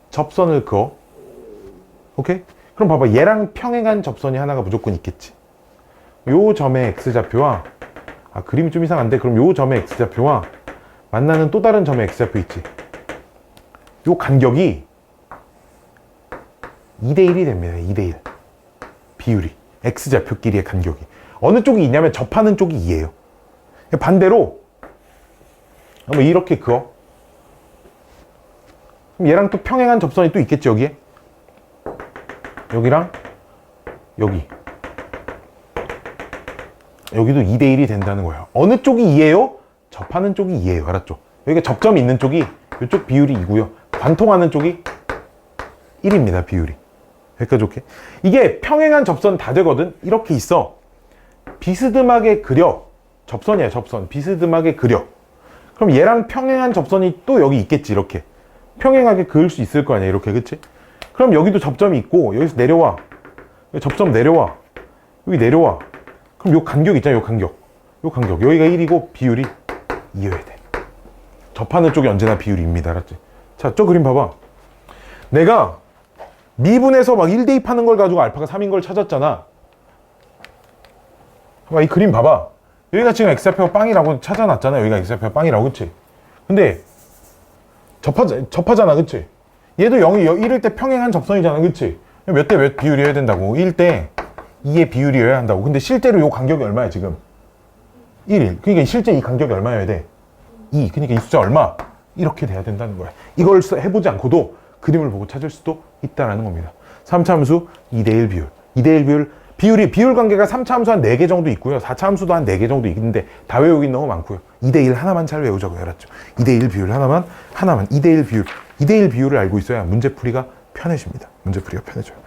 접선을 그어. 오케이? 그럼 봐봐. 얘랑 평행한 접선이 하나가 무조건 있겠지. 요 점의 x좌표와 그림이 좀 이상한데, 그럼 요 점의 x좌표와 만나는 또 다른 점의 x좌표 있지. 요 간격이 2대1이 됩니다. 2대1 비율이, x좌표끼리의 간격이 어느 쪽이 있냐면 접하는 쪽이 2예요. 반대로 한번 이렇게 그어. 그럼 얘랑 또 평행한 접선이 또 있겠지. 여기에 여기랑 여기도 2대1이 된다는 거예요. 어느 쪽이 2예요? 접하는 쪽이 2예요. 알았죠? 여기가 접점이 있는 쪽이 이쪽 비율이 2고요. 관통하는 쪽이 1입니다. 비율이. 여기까지 오케이? 이게 평행한 접선 다 되거든. 이렇게 있어. 비스듬하게 그려. 접선이야, 접선. 비스듬하게 그려. 그럼 얘랑 평행한 접선이 또 여기 있겠지. 이렇게 평행하게 그을 수 있을 거 아니야. 이렇게. 그치? 그럼 여기도 접점이 있고, 여기서 내려와. 여기 접점 내려와. 여기 내려와. 그럼 요 간격 있잖아. 요 간격. 여기가 1이고 비율이 2여야 돼. 접하는 쪽이 언제나 비율입니다. 알았지? 자, 저 그림 봐봐. 내가 미분에서 막 1대2 파는 걸 가지고 알파가 3인 걸 찾았잖아. 이 그림 봐봐. 여기가 지금 x좌표가 빵이라고 찾아놨잖아. 여기가 x좌표가 빵이라고. 그치? 근데 접하잖아. 그치? 얘도 0이 1일 때 평행한 접선이잖아. 그치? 몇 대 몇 비율이어야 된다고. 1대 2의 비율이어야 한다고. 근데 실제로 요 간격이 얼마야 지금? 1. 그러니까 실제 이 간격이 얼마여야 돼? 2. 그러니까 이 숫자 얼마? 이렇게 돼야 된다는 거야. 이걸 해보지 않고도 그림을 보고 찾을 수도 있다는 겁니다. 3차 함수 2대1 비율. 2대1 비율 관계가 3차 함수 한 4개 정도 있고요. 4차 함수도 한 4개 정도 있는데 다 외우긴 너무 많고요. 2대1 하나만 잘 외우자고. 알았죠? 2대1 비율 하나만 2대1 비율. 2대1 비율을 알고 있어야 문제풀이가 편해집니다. 문제풀이가 편해져요.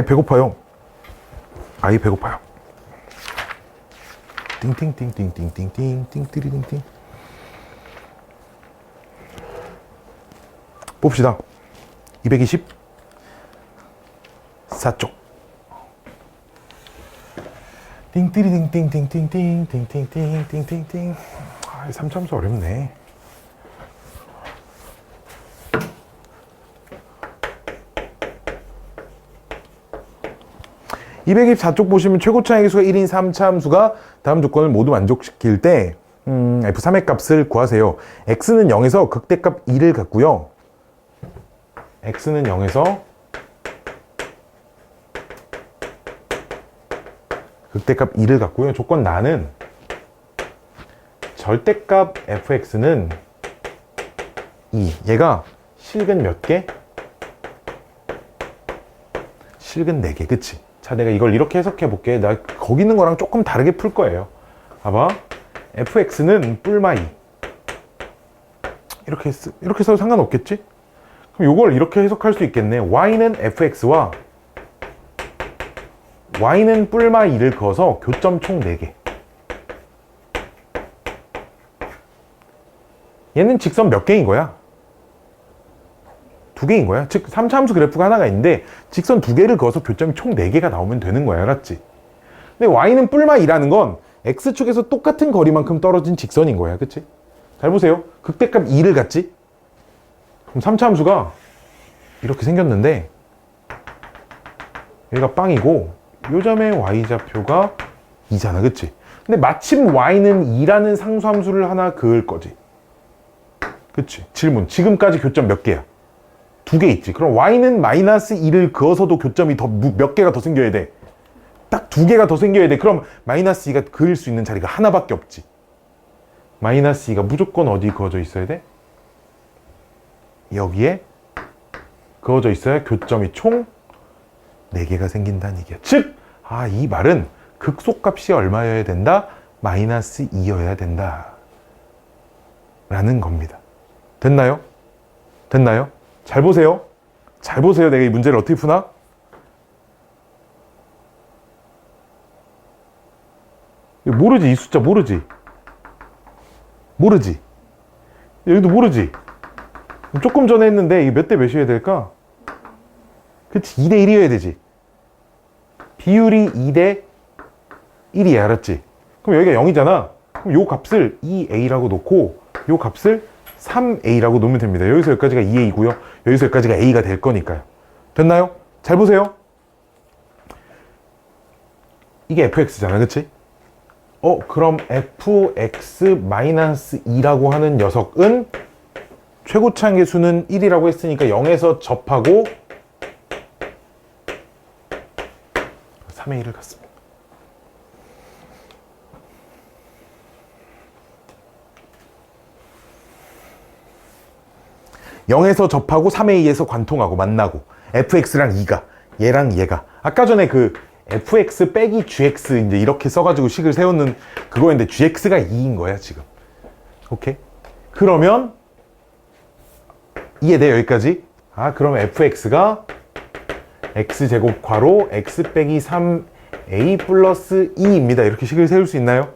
배고파요. 배고파요. 띵띵띵띵띵띵띵띵띵띵띵. 봅시다. 224쪽. 띵띠리띵띵띵띵띵띵띵띵띵띵띵. 3참수 어렵네. (224쪽) 보시면 최고차의 계수가 1인 3차 함수가 다음 조건을 모두 만족시킬 때 f3의 값을 구하세요. x는 0에서 극대값 2를 갖고요. x는 0에서 극대값 2를 갖고요. 조건 나는 절대값 fx는 2. 얘가 실근 몇 개? 실근 4개. 그치? 자, 내가 이걸 이렇게 해석해 볼게. 나 거기 있는 거랑 조금 다르게 풀 거예요. 봐봐. fx는 뿔마 2. 이렇게 써도 상관없겠지? 그럼 이걸 이렇게 해석할 수 있겠네. y는 fx와 y는 뿔마 2를 그어서 교점 총 4개. 얘는 직선 몇 개인 거야? 2개인 거야. 즉 3차 함수 그래프가 하나가 있는데 직선 2개를 그어서 교점이 총 4개가 나오면 되는 거야. 알았지? 근데 y는 뿔마 2라는 건 x축에서 똑같은 거리만큼 떨어진 직선인 거야. 그치? 잘 보세요. 극대값 2를 갖지? 그럼 3차 함수가 이렇게 생겼는데 얘가 빵이고 요 점의 y좌표가 2잖아. 그치? 근데 마침 y는 2라는 상수함수를 하나 그을 거지. 그치? 질문. 지금까지 교점 몇 개야? 2개 있지. 그럼 y는 마이너스 2를 그어서도 교점이 몇 개가 더 생겨야 돼? 딱 2개가 더 생겨야 돼. 그럼 마이너스 2가 그을 수 있는 자리가 하나밖에 없지. 마이너스 2가 무조건 어디 그어져 있어야 돼? 여기에 그어져 있어야 교점이 총 4개가 생긴다는 얘기야. 즉, 이 말은 극소값이 얼마여야 된다? 마이너스 2여야 된다. 라는 겁니다. 됐나요? 됐나요? 잘 보세요. 잘 보세요. 내가 이 문제를 어떻게 푸나? 모르지. 이 숫자 모르지. 모르지. 여기도 모르지. 조금 전에 했는데 이게 몇 대 몇이어야 될까? 그치, 2대 1이어야 되지. 비율이 2대 1이야, 알았지? 그럼 여기가 0이잖아. 그럼 요 값을 2a라고 놓고 요 값을 3a라고 놓으면 됩니다. 여기서 여기까지가 2a고요. 여기서 여기까지가 a가 될 거니까요. 됐나요? 잘 보세요. 이게 fx잖아, 그치? 그럼 fx-2라고 하는 녀석은 최고차항의 수는 1이라고 했으니까 0에서 접하고 3의 1을 갖습니다. (0에서) 접하고 3의 2에서 관통하고 만나고 fx랑 2가 얘랑 얘가 아까 전에 그 fx 빼기 gx 이제 이렇게 써가지고 식을 세우는 그거였는데 gx가 2인 거야 지금. 오케이? 그러면 이해돼 여기까지? 그럼 fx가 x제곱 괄호 x 빼기 3a 플러스 2입니다. 이렇게 식을 세울 수 있나요?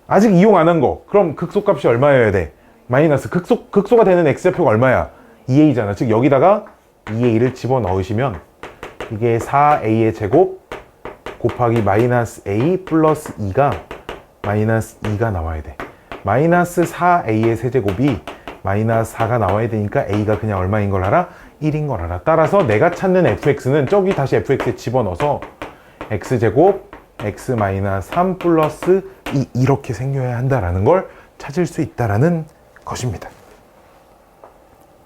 아직 이용 안 한 거. 그럼 극소값이 얼마여야 돼? 마이너스 극소가 되는 x좌표가 얼마야? 2a잖아. 즉 여기다가 2a를 집어넣으시면 이게 4a의 제곱 곱하기 마이너스 a 플러스 2가 마이너스 2가 나와야 돼. 마이너스 4a의 세제곱이 마이너스 4가 나와야 되니까 a가 그냥 얼마인 걸 알아? 1인 걸 알아. 따라서 내가 찾는 fx는 저기 다시 fx에 집어넣어서 x제곱 x 마이너스 3 플러스 2 이렇게 생겨야 한다라는 걸 찾을 수 있다라는 것입니다.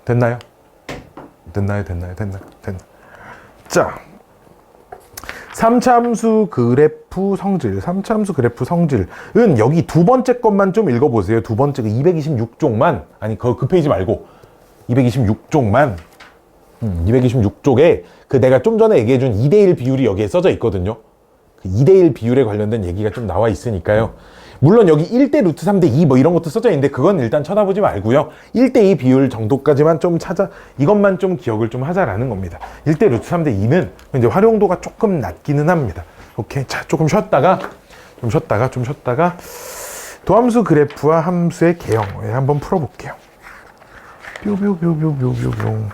됐나요? 됐나요? 자, 3차 함수 그래프 성질. 3차 함수 그래프 성질은 여기 두 번째 것만 좀 읽어보세요. 두 번째 그 226쪽만. 아니, 그 페이지 말고 226쪽만. 226쪽에 그 내가 좀 전에 얘기해준 2대1 비율이 여기에 써져 있거든요. 그 2대1 비율에 관련된 얘기가 좀 나와 있으니까요. 물론 여기 1대 루트 3대 2 뭐 이런 것도 써져 있는데 그건 일단 쳐다보지 말고요. 1대 2 비율 정도까지만 좀 이것만 좀 기억을 좀 하자라는 겁니다. 1대 루트 3대 2는 이제 활용도가 조금 낮기는 합니다. 오케이. 자, 조금 쉬었다가 도함수 그래프와 함수의 개형 한번 풀어볼게요. 뿅.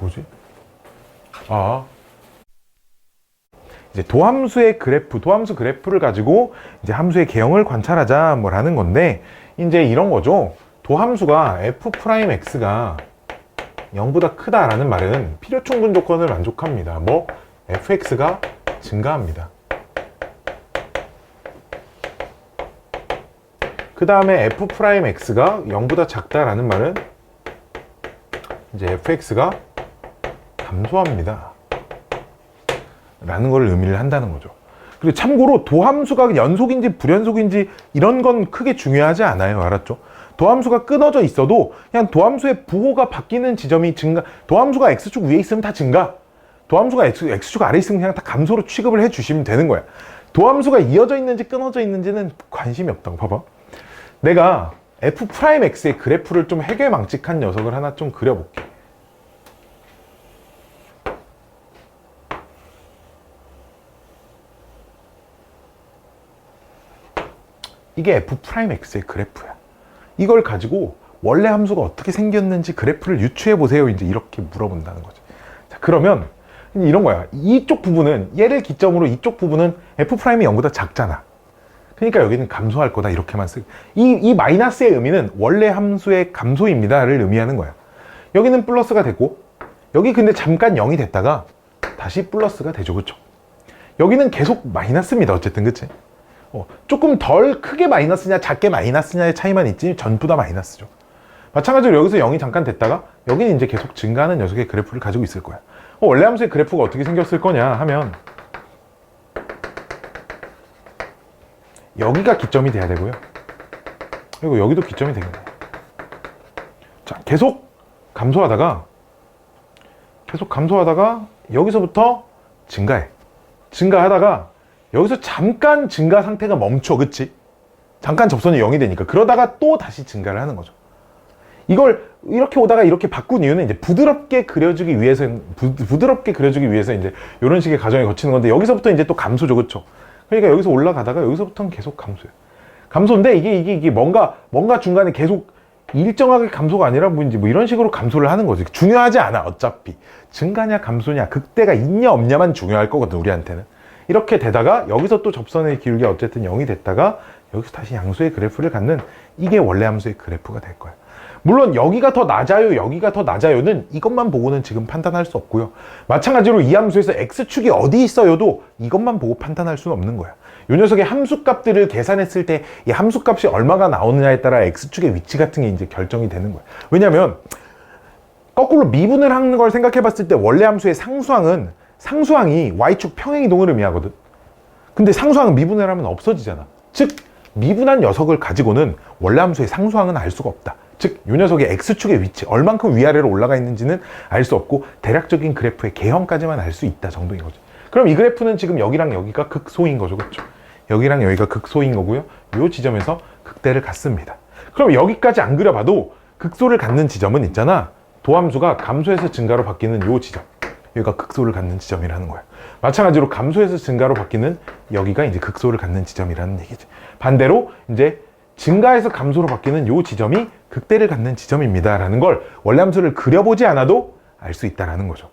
뭐지? 이제 도함수 그래프를 가지고 이제 함수의 개형을 관찰하자 뭐라는 건데 이제 이런 거죠. 도함수가 f'x가 0보다 크다라는 말은 필요 충분 조건을 만족합니다. 뭐 fx가 증가합니다. 그 다음에 f'x가 0보다 작다라는 말은 이제 fx가 감소합니다. 라는 걸 의미를 한다는 거죠. 그리고 참고로 도함수가 연속인지 불연속인지 이런 건 크게 중요하지 않아요. 알았죠? 도함수가 끊어져 있어도 그냥 도함수의 부호가 바뀌는 지점이 증가, 도함수가 x축 위에 있으면 다 증가, 도함수가 x축 아래에 있으면 그냥 다 감소로 취급을 해주시면 되는 거야. 도함수가 이어져 있는지 끊어져 있는지는 관심이 없다고. 봐봐. 내가 f'x의 그래프를 좀 해괴망측한 녀석을 하나 좀 그려볼게. 이게 f'x의 그래프야. 이걸 가지고 원래 함수가 어떻게 생겼는지 그래프를 유추해 보세요. 이제 이렇게 물어본다는 거죠. 자, 그러면 이런 거야. 이쪽 부분은 얘를 기점으로 이쪽 부분은 f'이 0보다 작잖아. 그러니까 여기는 감소할 거다 이렇게만 쓰고, 이 마이너스의 의미는 원래 함수의 감소입니다를 의미하는 거야. 여기는 플러스가 됐고 여기 근데 잠깐 0이 됐다가 다시 플러스가 되죠. 그쵸? 여기는 계속 마이너스입니다. 어쨌든 그치? 조금 덜 크게 마이너스냐 작게 마이너스냐의 차이만 있지 전부 다 마이너스죠. 마찬가지로 여기서 0이 잠깐 됐다가 여기는 이제 계속 증가하는 녀석의 그래프를 가지고 있을 거야. 원래 함수의 그래프가 어떻게 생겼을 거냐 하면 여기가 기점이 돼야 되고요. 그리고 여기도 기점이 되겠네요. 자, 계속 감소하다가 여기서부터 증가해. 증가하다가 여기서 잠깐 증가 상태가 멈춰. 그치? 잠깐 접선이 0이 되니까. 그러다가 또 다시 증가를 하는 거죠. 이걸 이렇게 오다가 이렇게 바꾼 이유는 이제 부드럽게 그려주기 위해서 이제 이런 식의 과정을 거치는 건데, 여기서부터 이제 또 감소죠, 그렇죠? 그러니까 여기서 올라가다가 여기서부터는 계속 감소예요. 감소인데 이게 뭔가 중간에 계속 일정하게 감소가 아니라 뭐 이런 식으로 감소를 하는 거지. 중요하지 않아. 어차피 증가냐 감소냐, 극대가 있냐 없냐만 중요할 거거든, 우리한테는. 이렇게 되다가 여기서 또 접선의 기울기가 어쨌든 0이 됐다가 여기서 다시 양수의 그래프를 갖는, 이게 원래 함수의 그래프가 될 거야. 물론 여기가 더 낮아요, 여기가 더 낮아요는 이것만 보고는 지금 판단할 수 없고요. 마찬가지로 이 함수에서 x축이 어디 있어요도 이것만 보고 판단할 수는 없는 거야. 이 녀석의 함수값들을 계산했을 때 이 함수값이 얼마가 나오느냐에 따라 x축의 위치 같은 게 이제 결정이 되는 거야. 왜냐면 거꾸로 미분을 하는 걸 생각해 봤을 때 원래 함수의 상수항이 y축 평행이동을 의미하거든. 근데 상수항은 미분을 하면 없어지잖아. 즉 미분한 녀석을 가지고는 원래 함수의 상수항은 알 수가 없다. 즉 이 녀석의 x축의 위치, 얼만큼 위아래로 올라가 있는지는 알 수 없고 대략적인 그래프의 개형까지만 알 수 있다 정도인 거죠. 그럼 이 그래프는 지금 여기랑 여기가 극소인 거죠, 그렇죠? 여기랑 여기가 극소인 거고요. 이 지점에서 극대를 갖습니다. 그럼 여기까지 안 그려봐도 극소를 갖는 지점은 있잖아. 도함수가 감소해서 증가로 바뀌는 이 지점, 여기가 극소를 갖는 지점이라는 거야. 마찬가지로 감소해서 증가로 바뀌는 여기가 이제 극소를 갖는 지점이라는 얘기지. 반대로 이제 증가해서 감소로 바뀌는 이 지점이 극대를 갖는 지점입니다라는 걸 원래 함수를 그려보지 않아도 알 수 있다라는 거죠.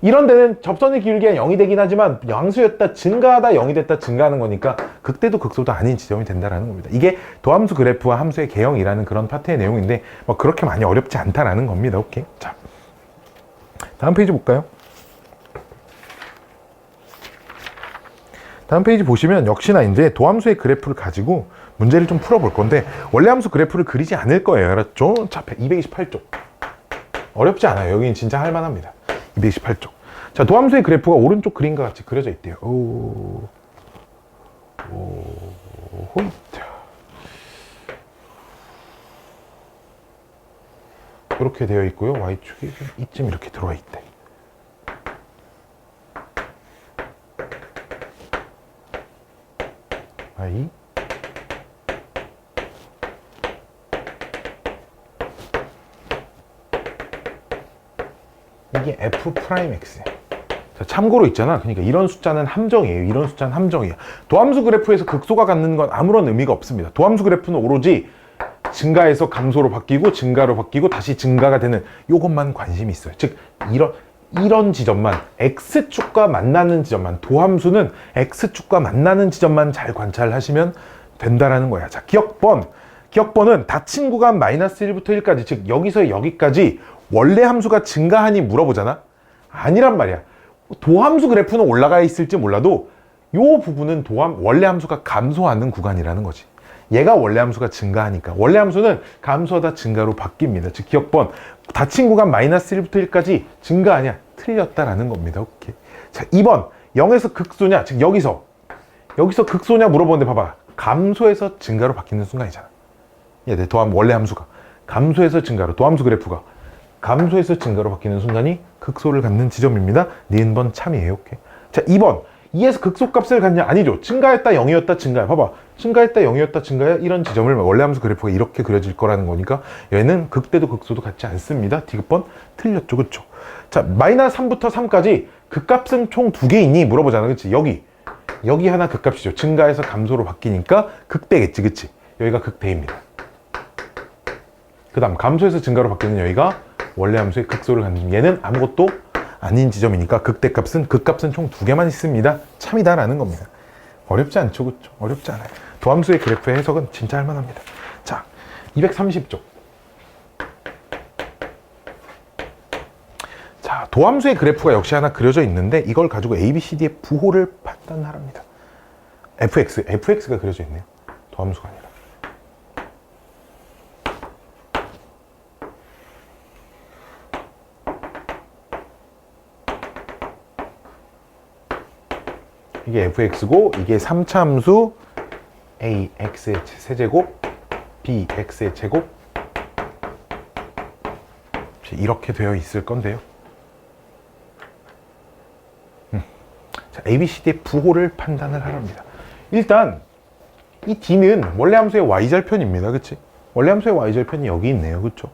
이런 데는 접선의 기울기가 0이 되긴 하지만 양수였다 증가하다 0이 됐다 증가하는 거니까 극대도 극소도 아닌 지점이 된다라는 겁니다. 이게 도함수 그래프와 함수의 개형이라는 그런 파트의 내용인데 뭐 그렇게 많이 어렵지 않다라는 겁니다. 오케이. 자, 다음 페이지 볼까요? 다음 페이지 보시면 역시나 이제 도함수의 그래프를 가지고 문제를 좀 풀어볼 건데, 원래 함수 그래프를 그리지 않을 거예요. 알았죠? 자, 228쪽. 어렵지 않아요. 여기는 진짜 할만합니다. 228쪽. 자, 도함수의 그래프가 오른쪽 그림과 같이 그려져 있대요. 호이트. 이렇게 되어 있고요. y축이 이쯤 이렇게 들어와 있대. y 이게 f'x. 자, 참고로 있잖아. 그러니까 이런 숫자는 함정이에요. 이런 숫자는 함정이야. 도함수 그래프에서 극소가 갖는 건 아무런 의미가 없습니다. 도함수 그래프는 오로지 증가해서 감소로 바뀌고 증가로 바뀌고 다시 증가가 되는 요것만 관심이 있어요. 즉 이런 지점만, x축과 만나는 지점만, 도함수는 x축과 만나는 지점만 잘 관찰하시면 된다라는 거야. 자, 기억번은 닫힌 구간 -1부터 1까지, 즉 여기서 여기까지 원래 함수가 증가하니 물어보잖아? 아니란 말이야. 도함수 그래프는 올라가 있을지 몰라도 요 부분은 원래 함수가 감소하는 구간이라는 거지. 얘가 원래 함수가 증가하니까. 원래 함수는 감소하다 증가로 바뀝니다. 즉 기억번, 닫힌 구간 -1부터 1까지 증가하냐? 틀렸다라는 겁니다. 오케이. 자, 2번, 0에서 극소냐? 즉 여기서 극소냐 물어보는데 봐봐. 감소해서 증가로 바뀌는 순간이잖아. 얘 원래 함수가 감소해서 증가로, 도함수 그래프가 감소해서 증가로 바뀌는 순간이 극소를 갖는 지점입니다. 니은번 참이에요. 오케이. 자, 2번. 2에서 극소값을 갖냐? 아니죠. 증가했다 0이었다 증가야. 봐봐. 증가했다 0이었다 증가야. 이런 지점을 원래 함수 그래프가 이렇게 그려질 거라는 거니까 얘는 극대도 극소도 같지 않습니다. 디귿번 틀렸죠. 그쵸? 자, -3부터 3까지 극값은 총 2개 있니? 물어보잖아. 그치? 여기 하나 극값이죠. 증가해서 감소로 바뀌니까 극대겠지. 그치? 여기가 극대입니다. 그 다음 감소해서 증가로 바뀌는 여기가 원래 함수의 극소를 갖는, 얘는 아무것도 아닌 지점이니까 극값은 총 2개만 있습니다. 참이다라는 겁니다. 어렵지 않죠, 그렇죠? 어렵지 않아요. 도함수의 그래프의 해석은 진짜 할만합니다. 자, 230쪽. 자, 도함수의 그래프가 역시 하나 그려져 있는데 이걸 가지고 ABCD의 부호를 판단하랍니다. fx가 그려져 있네요. 도함수가 아니라. 이게 fx고 이게 3차 함수 ax의 세제곱 bx의 제곱 이렇게 되어 있을 건데요. 자, ABCD의 부호를 판단을 하랍니다. 일단 이 D는 원래 함수의 y절편입니다. 그치? 원래 함수의 y절편이 여기 있네요. 그쵸?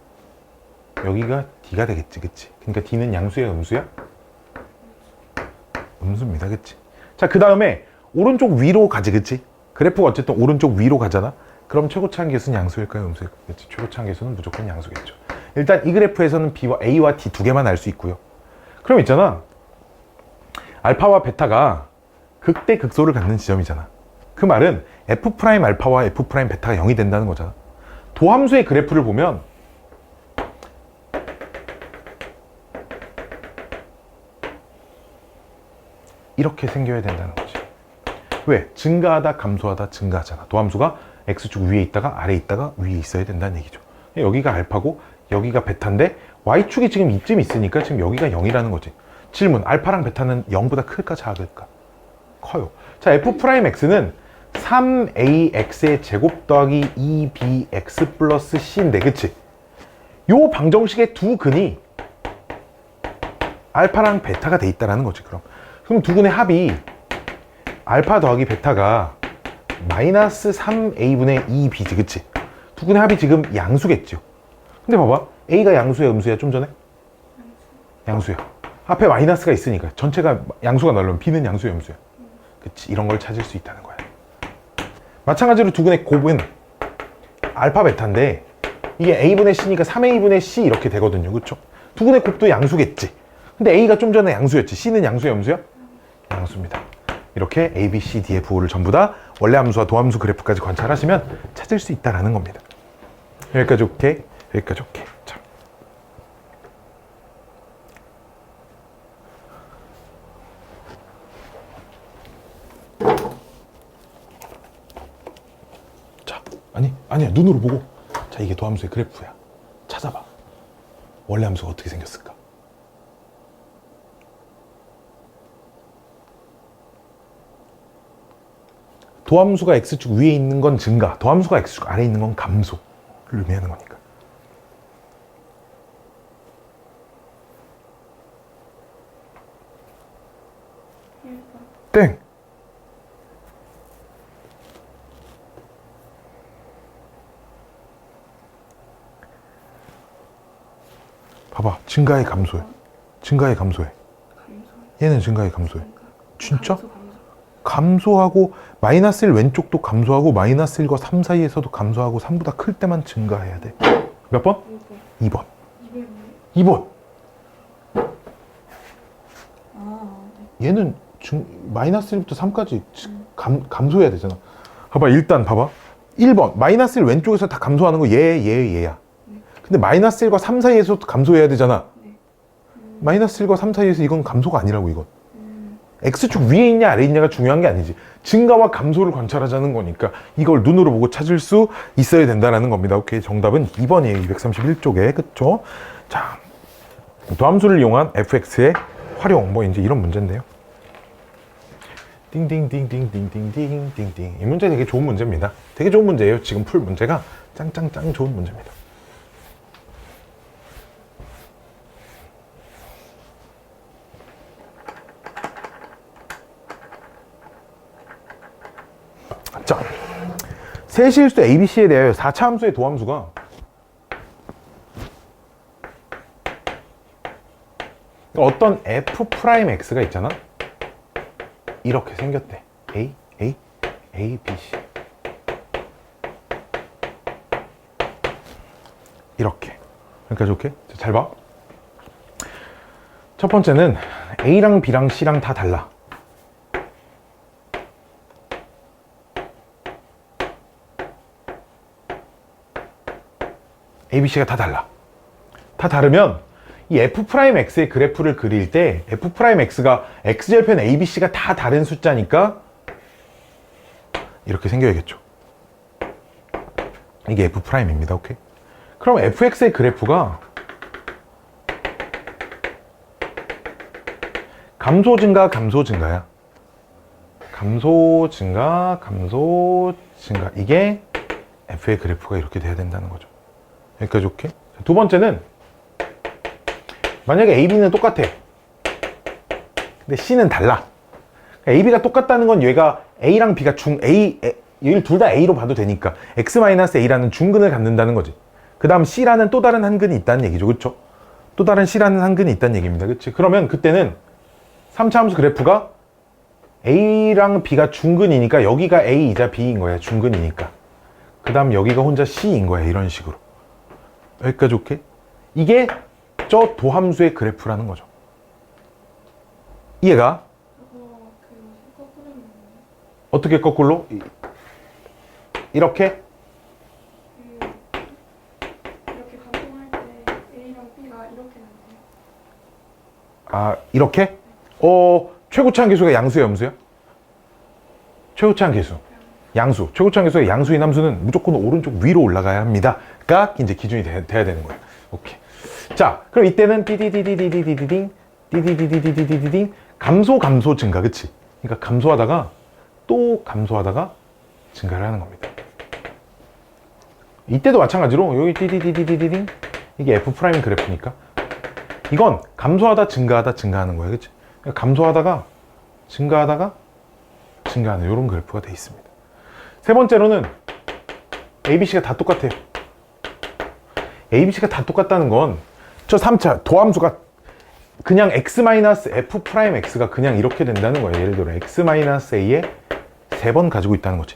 여기가 D가 되겠지. 그치? 그러니까 D는 양수야, 음수야? 음수입니다. 그치? 자, 그 다음에 오른쪽 위로 가지. 그치? 그래프가 어쨌든 오른쪽 위로 가잖아? 그럼 최고차항 계수는 양수일까요? 음수일까요? 그치? 최고차항 계수는 무조건 양수겠죠. 일단 이 그래프에서는 A와 D 두 개만 알 수 있고요. 그럼 있잖아. 알파와 베타가 극대 극소를 갖는 지점이잖아. 그 말은 F' 알파와 F' 베타가 0이 된다는 거잖아. 도함수의 그래프를 보면 이렇게 생겨야 된다는 거지. 왜? 증가하다 감소하다 증가하잖아. 도함수가 X축 위에 있다가 아래에 있다가 위에 있어야 된다는 얘기죠. 여기가 알파고 여기가 베타인데 Y축이 지금 이쯤 있으니까 지금 여기가 0이라는 거지. 질문, 알파랑 베타는 0보다 클까 작을까? 커요. 자, F'X는 3AX의 제곱 더하기 2BX 플러스 C인데, 그치? 요 방정식의 두 근이 알파랑 베타가 돼 있다는 거지, 그럼 두 근의 합이 알파 더하기 베타가 마이너스 3A분의 2B지, 그치? 두 근의 합이 지금 양수겠죠? 근데 봐봐. A가 양수야, 음수야, 좀 전에? 양수야. 앞에 마이너스가 있으니까 전체가 양수가 나오려면 B는 양수야, 음수야. 그치? 이런 걸 찾을 수 있다는 거야. 마찬가지로 두 근의 곱은 알파 베타인데 이게 A분의 C니까 3A분의 C 이렇게 되거든요. 그쵸? 두 근의 곱도 양수겠지. 근데 A가 좀 전에 양수였지. C는 양수야, 음수야? 양수입니다. 이렇게 A, B, C, D의 부호를 전부 다 원래 함수와 도함수 그래프까지 관찰하시면 찾을 수 있다는 겁니다. 여기까지 오케이? 여기까지 오케이. 자, 아니야. 눈으로 보고. 자, 이게 도함수의 그래프야. 찾아봐. 원래 함수가 어떻게 생겼을까? 도함수가 X축 위에 있는 건 증가, 도함수가 X축 아래에 있는 건 감소를 의미하는 거니까. 땡! 봐봐, 증가해 감소해. 증가해 감소해. 얘는 증가해 감소해. 진짜? 감소하고 마이너스 1 왼쪽도 감소하고 마이너스 1과 3 사이에서도 감소하고 3보다 클 때만 증가해야 돼. 몇 번? 2번. 2번. 얘는 마이너스 1부터 3까지 감소해야 되잖아. 봐봐, 일단 봐봐. 1번 마이너스 1 왼쪽에서 다 감소하는 거 얘야. 근데 마이너스 1과 3 사이에서도 감소해야 되잖아. 마이너스 1과 3 사이에서 이건 감소가 아니라고, 이건. X축 위에 있냐 아래에 있냐가 중요한 게 아니지. 증가와 감소를 관찰하자는 거니까 이걸 눈으로 보고 찾을 수 있어야 된다는 겁니다. 오케이, 정답은 2번이에요. 231쪽에. 그쵸? 자, 도함수를 이용한 fx의 활용, 뭐 이제 이런 문제인데요. 띵띵띵띵띵띵띵띵띵. 이 문제 되게 좋은 문제입니다. 되게 좋은 문제예요. 지금 풀 문제가 짱짱짱 좋은 문제입니다. 자, 세실수 ABC에 대하여 4차 함수의 도함수가 어떤 F'X가 있잖아. 이렇게 생겼대. A, B, C. 이렇게. 그러니까 좋게. 잘 봐. 첫 번째는 A랑 B랑 C랑 다 달라. A, B, C가 다 달라. 다 다르면 이 F'X의 그래프를 그릴 때 F'X가 X절편 A, B, C가 다 다른 숫자니까 이렇게 생겨야겠죠. 이게 F'입니다. 오케이? 그럼 Fx의 그래프가 감소 증가, 감소 증가야. 감소 증가, 감소 증가. 이게 F의 그래프가 이렇게 돼야 된다는 거죠. 여기까지 오케이? 두 번째는 만약에 A, B는 똑같아. 근데 C는 달라. A, B가 똑같다는 건 얘가 A랑 B가 얘를 둘 다 A로 봐도 되니까 x-A라는 중근을 갖는다는 거지. 그 다음 C라는 또 다른 한 근이 있다는 얘기죠. 그쵸? 또 다른 C라는 한 근이 있다는 얘기입니다. 그치? 그러면 그때는 3차 함수 그래프가 A랑 B가 중근이니까 여기가 A이자 B인 거야. 중근이니까. 그 다음 여기가 혼자 C인 거야. 이런 식으로. 여기까지 오케이? 이게 저 도함수의 그래프라는 거죠. 이해가? 어떻게 거꾸로? 이렇게? 이렇게 관통할 때 A랑 B가 이렇게 나와요. 아, 이렇게? 최고차항 계수가 양수야, 염수야? 최고차항 계수. 양수. 최고차항 계수의 양수인 함수는 무조건 오른쪽 위로 올라가야 합니다.가 이제 기준이 돼야 되는 거예요. 오케이. 자, 그럼 이때는 띠디디디디디디딩, 띠디디디디디디딩, 감소 증가, 그치? 그러니까 감소하다가 또 감소하다가 증가를 하는 겁니다. 이때도 마찬가지로 여기 띠디디디디딩, 이게 F 프라임 그래프니까 이건 감소하다 증가하다 증가하는 거예요, 그치? 그러니까 감소하다가 증가하다가 증가하는 이런 그래프가 돼 있습니다. 세 번째로는 ABC가 다 똑같아요. ABC가 다 똑같다는 건 저 3차 도함수가 그냥 x-f'x가 그냥 이렇게 된다는 거예요. 예를 들어 x-a에 3번 가지고 있다는 거지.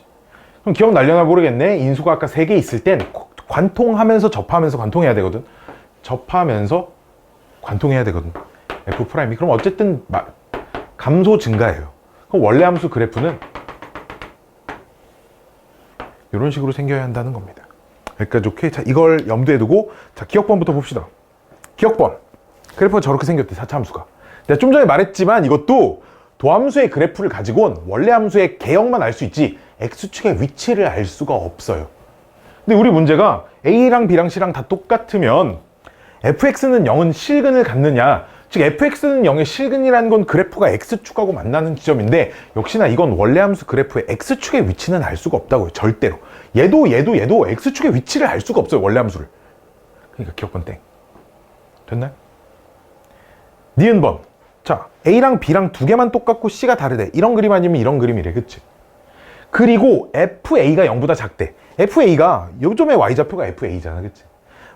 그럼 기억날려나 모르겠네. 인수가 아까 3개 있을 땐 관통하면서 접하면서 관통해야 되거든. 접하면서 관통해야 되거든. f'이. 그럼 어쨌든 감소 증가예요. 그럼 원래 함수 그래프는 이런 식으로 생겨야 한다는 겁니다. 여기까지 오케이? 자, 이걸 염두에 두고 자, 기억번부터 봅시다. 기억번. 그래프가 저렇게 생겼대, 4차 함수가. 내가 좀 전에 말했지만 이것도 도함수의 그래프를 가지고는 원래 함수의 개형만 알 수 있지 x축의 위치를 알 수가 없어요. 근데 우리 문제가 A랑 B랑 C랑 다 똑같으면 fx는 0은 실근을 갖느냐, 즉 fx는 0의 실근이라는 건 그래프가 x축하고 만나는 지점인데 역시나 이건 원래 함수 그래프의 x축의 위치는 알 수가 없다고요. 절대로. 얘도 x축의 위치를 알 수가 없어요. 원래 함수를. 그러니까 기억번 땡. 됐나요? 니은번. 자, A랑 B랑 두 개만 똑같고 C가 다르대. 이런 그림 아니면 이런 그림이래. 그치? 그리고 FA가 0보다 작대. FA가 요점의 Y좌표가 FA잖아. 그치?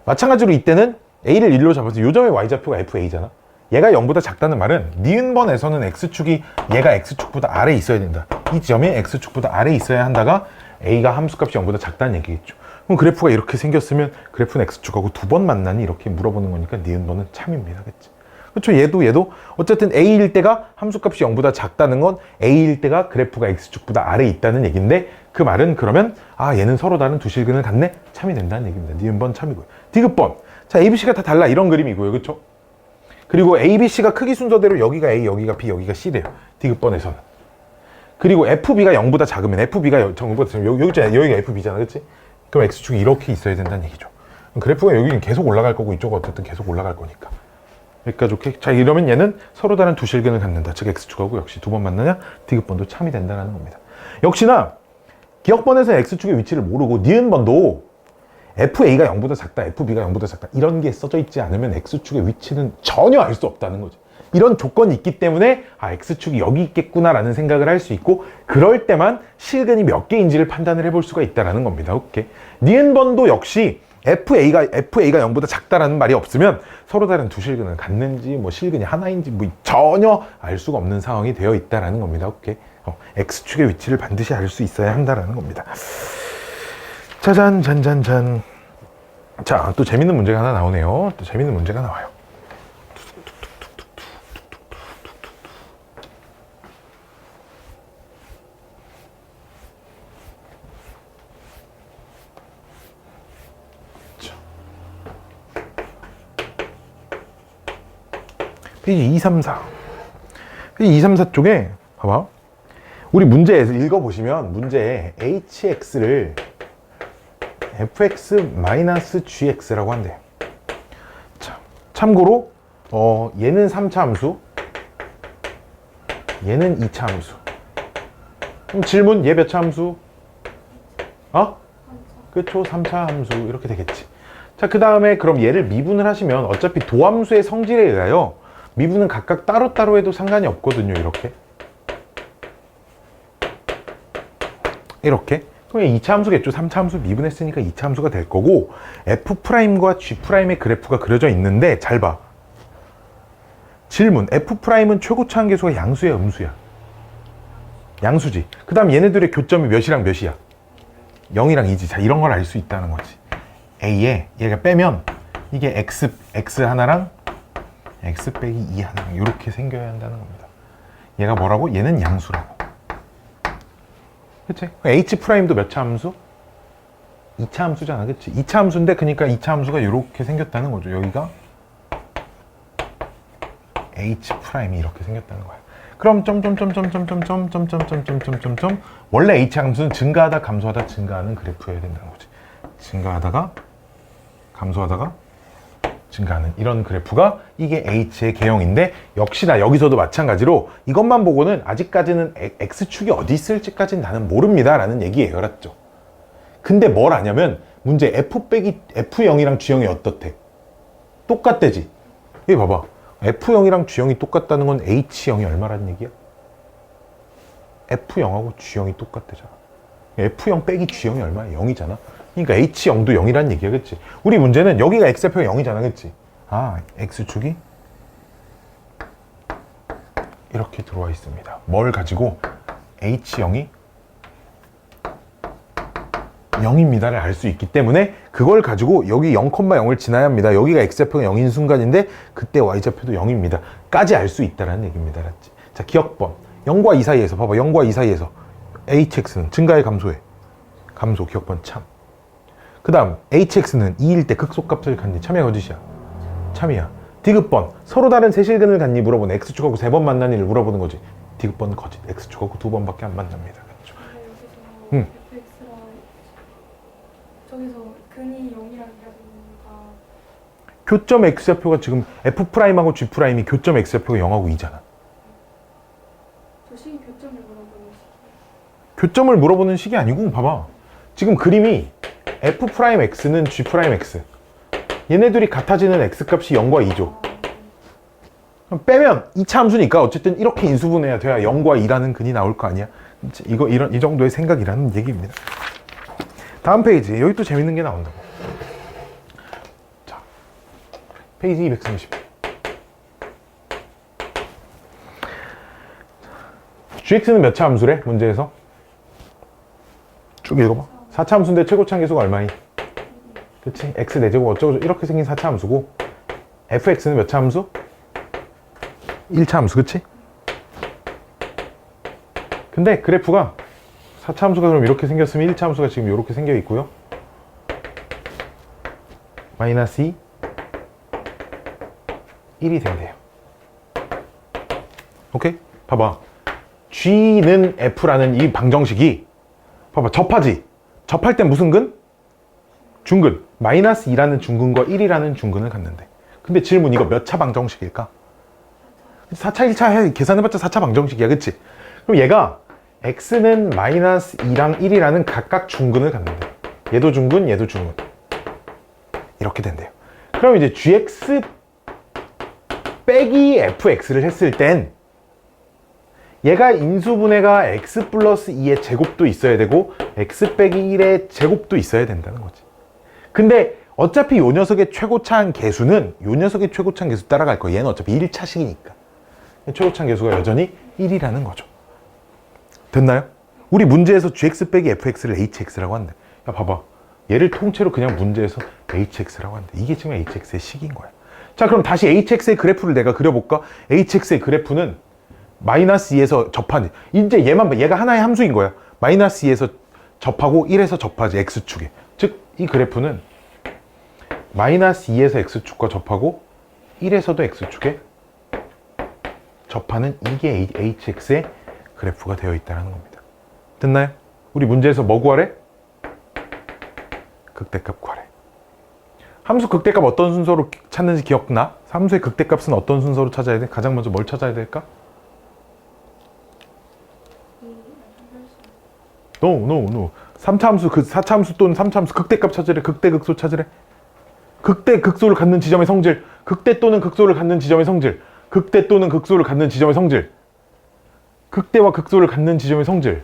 마찬가지로 이때는 A를 1로 잡아서 요점의 Y좌표가 FA잖아. 얘가 0보다 작다는 말은 니은번에서는 X축이 얘가 X축보다 아래에 있어야 된다. 이 지점이 X축보다 아래에 있어야 한다가 A가 함수값이 0보다 작다는 얘기겠죠. 그럼 그래프가 이렇게 생겼으면 그래프는 X축하고 두 번 만나니 이렇게 물어보는 거니까 니은번은 참입니다. 그치? 그렇죠? 얘도 어쨌든 A일 때가 함수값이 0보다 작다는 건 A일 때가 그래프가 X축보다 아래에 있다는 얘기인데 그 말은 그러면 얘는 서로 다른 두 실근을 갖네? 참이 된다는 얘기입니다. 니은번 참이고요. 디귿번. 자, ABC가 다 달라. 이런 그림이고요. 그렇죠? 그리고 ABC가 크기 순서대로 여기가 A, 여기가 B, 여기가 C래요. 디귿번에서는. 그리고 FB가 0보다 작으면 FB가 0보다 작으면 여기가 FB잖아. 그렇지? 그럼 X축이 이렇게 있어야 된다는 얘기죠. 그래프가 여기는 계속 올라갈 거고 이쪽은 어쨌든 계속 올라갈 거니까. 여기까지 오케이? 자, 이러면 얘는 서로 다른 두 실근을 갖는다. 즉 X축하고 역시 두 번 만나냐? 디귿번도 참이 된다는 겁니다. 역시나 기억번에서 X축의 위치를 모르고 니은번도 FA가 0보다 작다, FB가 0보다 작다 이런 게 써져 있지 않으면 X축의 위치는 전혀 알 수 없다는 거지. 이런 조건이 있기 때문에 X축이 여기 있겠구나라는 생각을 할 수 있고 그럴 때만 실근이 몇 개인지를 판단을 해볼 수가 있다는 겁니다. 오케이. 니은번도 역시 FA가 0보다 작다라는 말이 없으면 서로 다른 두 실근을 갖는지 뭐 실근이 하나인지 뭐 전혀 알 수가 없는 상황이 되어 있다는 겁니다. 오케이. X축의 위치를 반드시 알 수 있어야 한다는 겁니다. 짜잔, 잔잔잔. 자, 또 재밌는 문제가 하나 나오네요. 또 재밌는 문제가 나와요. 페이지 234. 페이지 234 쪽에 봐봐. 우리 문제에서 읽어보시면 문제에 hx를 fx-gx라고 한대요. 자, 참고로 얘는 3차 함수, 얘는 2차 함수. 그럼 질문, 얘 몇 차 함수? 그쵸? 3차 함수 이렇게 되겠지. 자, 그 다음에 그럼 얘를 미분을 하시면 어차피 도함수의 성질에 의하여 미분은 각각 따로따로 해도 상관이 없거든요. 이렇게 그럼 2차 함수겠죠. 3차 함수 미분했으니까 2차 함수가 될 거고, F'과 G'의 그래프가 그려져 있는데 잘 봐. 질문. F'은 최고차항 계수가 양수야, 음수야? 양수지. 그 다음 얘네들의 교점이 몇이랑 몇이야? 0이랑 2지. 자, 이런 걸 알 수 있다는 거지. A에 얘가 빼면 이게 X 하나랑 X 빼기 2 하나랑 이렇게 생겨야 한다는 겁니다. 얘가 뭐라고? 얘는 양수라고. 그치? H'도 몇 차 함수? 2차 함수잖아. 그치? 2차 함수인데 그러니까 2차 함수가 이렇게 생겼다는 거죠. 여기가 H'이 이렇게 생겼다는 거야. 그럼 점점점점점점점점점점점점점 원래 H 함수는 증가하다 감소하다 증가하는 그래프여야 된다는 거지. 증가하다가 감소하다가 증가하는 이런 그래프가 이게 H의 개형인데, 역시나 여기서도 마찬가지로 이것만 보고는 아직까지는 X축이 어디 있을지까지는 나는 모릅니다 라는 얘기예요. 알았죠? 근데 뭘 아냐면 문제 F0이랑 G형이 어떻대? 똑같대지. 여기 봐봐. F0이랑 G형이 똑같다는 건 H형이 얼마라는 얘기야? F0하고 G형이 똑같대잖아. F0 빼기 G형이 얼마야? 0이잖아. 그러니까 H형도 0이라는 얘기야. 그치? 우리 문제는 여기가 X좌표가 0이잖아. 그치? 아, X축이 이렇게 들어와 있습니다. 뭘 가지고 H형이 0입니다를 알 수 있기 때문에 그걸 가지고 여기 0,0을 지나야 합니다. 여기가 X좌표가 0인 순간인데 그때 Y좌표도 0입니다. 까지 알 수 있다는 얘기입니다. 알았지? 자, 기억번. 0과 2 사이에서 봐봐. 0과 2 사이에서 HX는 증가해 감소해? 감소. 기억번 참. 그 다음 HX는 2일 때 극소값을 갖니? 참이야 거짓이야? 참이야. 디귿번. 서로 다른 세실근을 갖니? 물어보는. X축하고 3번 만나니를 물어보는 거지. 디귿번 거짓. X축하고 2번밖에 안 만납니다. 그렇죠? 근데 여기서 fx랑 저기서 근이 0이랑 이라니까 교점 X좌표가 지금 F'하고 G'이 교점 X좌표가 0하고 2잖아. 저 식이 교점을 물어보는 식. 교점을 물어보는 식이 아니고 봐봐. 지금 그림이 F'X는 G'X. 얘네들이 같아지는 X값이 0과 2죠. 그럼 빼면 2차 함수니까 어쨌든 이렇게 인수분해야 돼야 0과 2라는 근이 나올 거 아니야. 이 정도의 생각이라는 얘기입니다. 다음 페이지. 여기 또 재밌는 게 나온다고. 자, 페이지 230. GX는 몇 차 함수래? 문제에서? 쭉 읽어봐. 4차 함수인데 최고차항 계수가 얼마니? 그치? X 4제곱 어쩌고 이렇게 생긴 4차 함수고, FX는 몇 차 함수? 1차 함수. 그치? 근데 그래프가 4차 함수가 그럼 이렇게 생겼으면 1차 함수가 지금 이렇게 생겨 있고요. 마이너스 2, 1이 된대요. 오케이? 봐봐. G는 F라는 이 방정식이 봐봐. 접하지? 접할 땐 무슨 근? 중근. 마이너스 2라는 중근과 1이라는 중근을 갖는데. 근데 질문 이거 몇 차 방정식일까? 4차 1차 계산해봤자 4차 방정식이야. 그치? 그럼 얘가 X는 마이너스 2랑 1이라는 각각 중근을 갖는데, 얘도 중근, 얘도 중근. 이렇게 된대요. 그럼 이제 GX 빼기 FX를 했을 땐 얘가 인수분해가 X 플러스 2의 제곱도 있어야 되고 X 빼기 1의 제곱도 있어야 된다는 거지. 근데 어차피 요 녀석의 최고차항 계수는 요 녀석의 최고차항 계수 따라갈 거야. 얘는 어차피 1차식이니까. 최고차항 계수가 여전히 1이라는 거죠. 됐나요? 우리 문제에서 GX 빼기 FX를 HX라고 한대. 야, 봐봐. 얘를 통째로 그냥 문제에서 HX라고 한대. 이게 지금 HX의 식인 거야. 자, 그럼 다시 HX의 그래프를 내가 그려볼까? HX의 그래프는 마이너스 2에서 접하지. 이제 얘가 하나의 함수인 거야. 마이너스 2에서 접하고 1에서 접하지. X축에. 즉, 이 그래프는 마이너스 2에서 X축과 접하고 1에서도 X축에 접하는 이게 HX의 그래프가 되어 있다는 겁니다. 됐나요? 우리 문제에서 뭐 구하래? 극대값 구하래. 함수 극대값 어떤 순서로 찾는지 기억나? 함수의 극대값은 어떤 순서로 찾아야 돼? 가장 먼저 뭘 찾아야 될까? No. 3차 함수, 4차 함수 또는 3차 함수 극대값 찾으래. 극대 극소 찾으래. 극대 극소를 갖는 지점의 성질. 극대 또는 극소를 갖는 지점의 성질. 극대 또는 극소를 갖는 지점의 성질. 극대와 극소를 갖는 지점의 성질.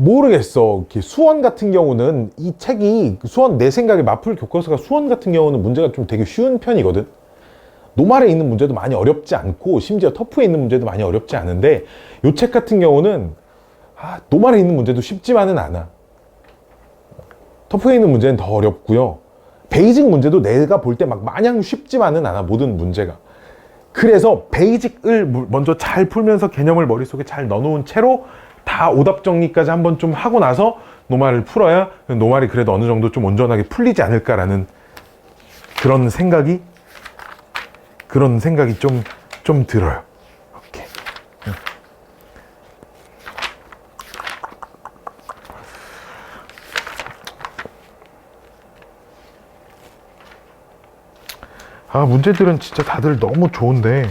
모르겠어. 이렇게 수원 같은 경우는 이 책이 수원 내 생각에 마플 교과서가 수원 같은 경우는 문제가 좀 되게 쉬운 편이거든. 노말에 있는 문제도 많이 어렵지 않고 심지어 터프에 있는 문제도 많이 어렵지 않은데 이 책 같은 경우는 노말에 있는 문제도 쉽지만은 않아. 터프에 있는 문제는 더 어렵고요. 베이직 문제도 내가 볼 때 막 마냥 쉽지만은 않아. 모든 문제가. 그래서 베이직을 먼저 잘 풀면서 개념을 머릿속에 잘 넣어놓은 채로 다 오답 정리까지 한번 좀 하고 나서 노말을 풀어야 노말이 그래도 어느 정도 좀 온전하게 풀리지 않을까라는 그런 생각이 좀 들어요. 오케이. 문제들은 진짜 다들 너무 좋은데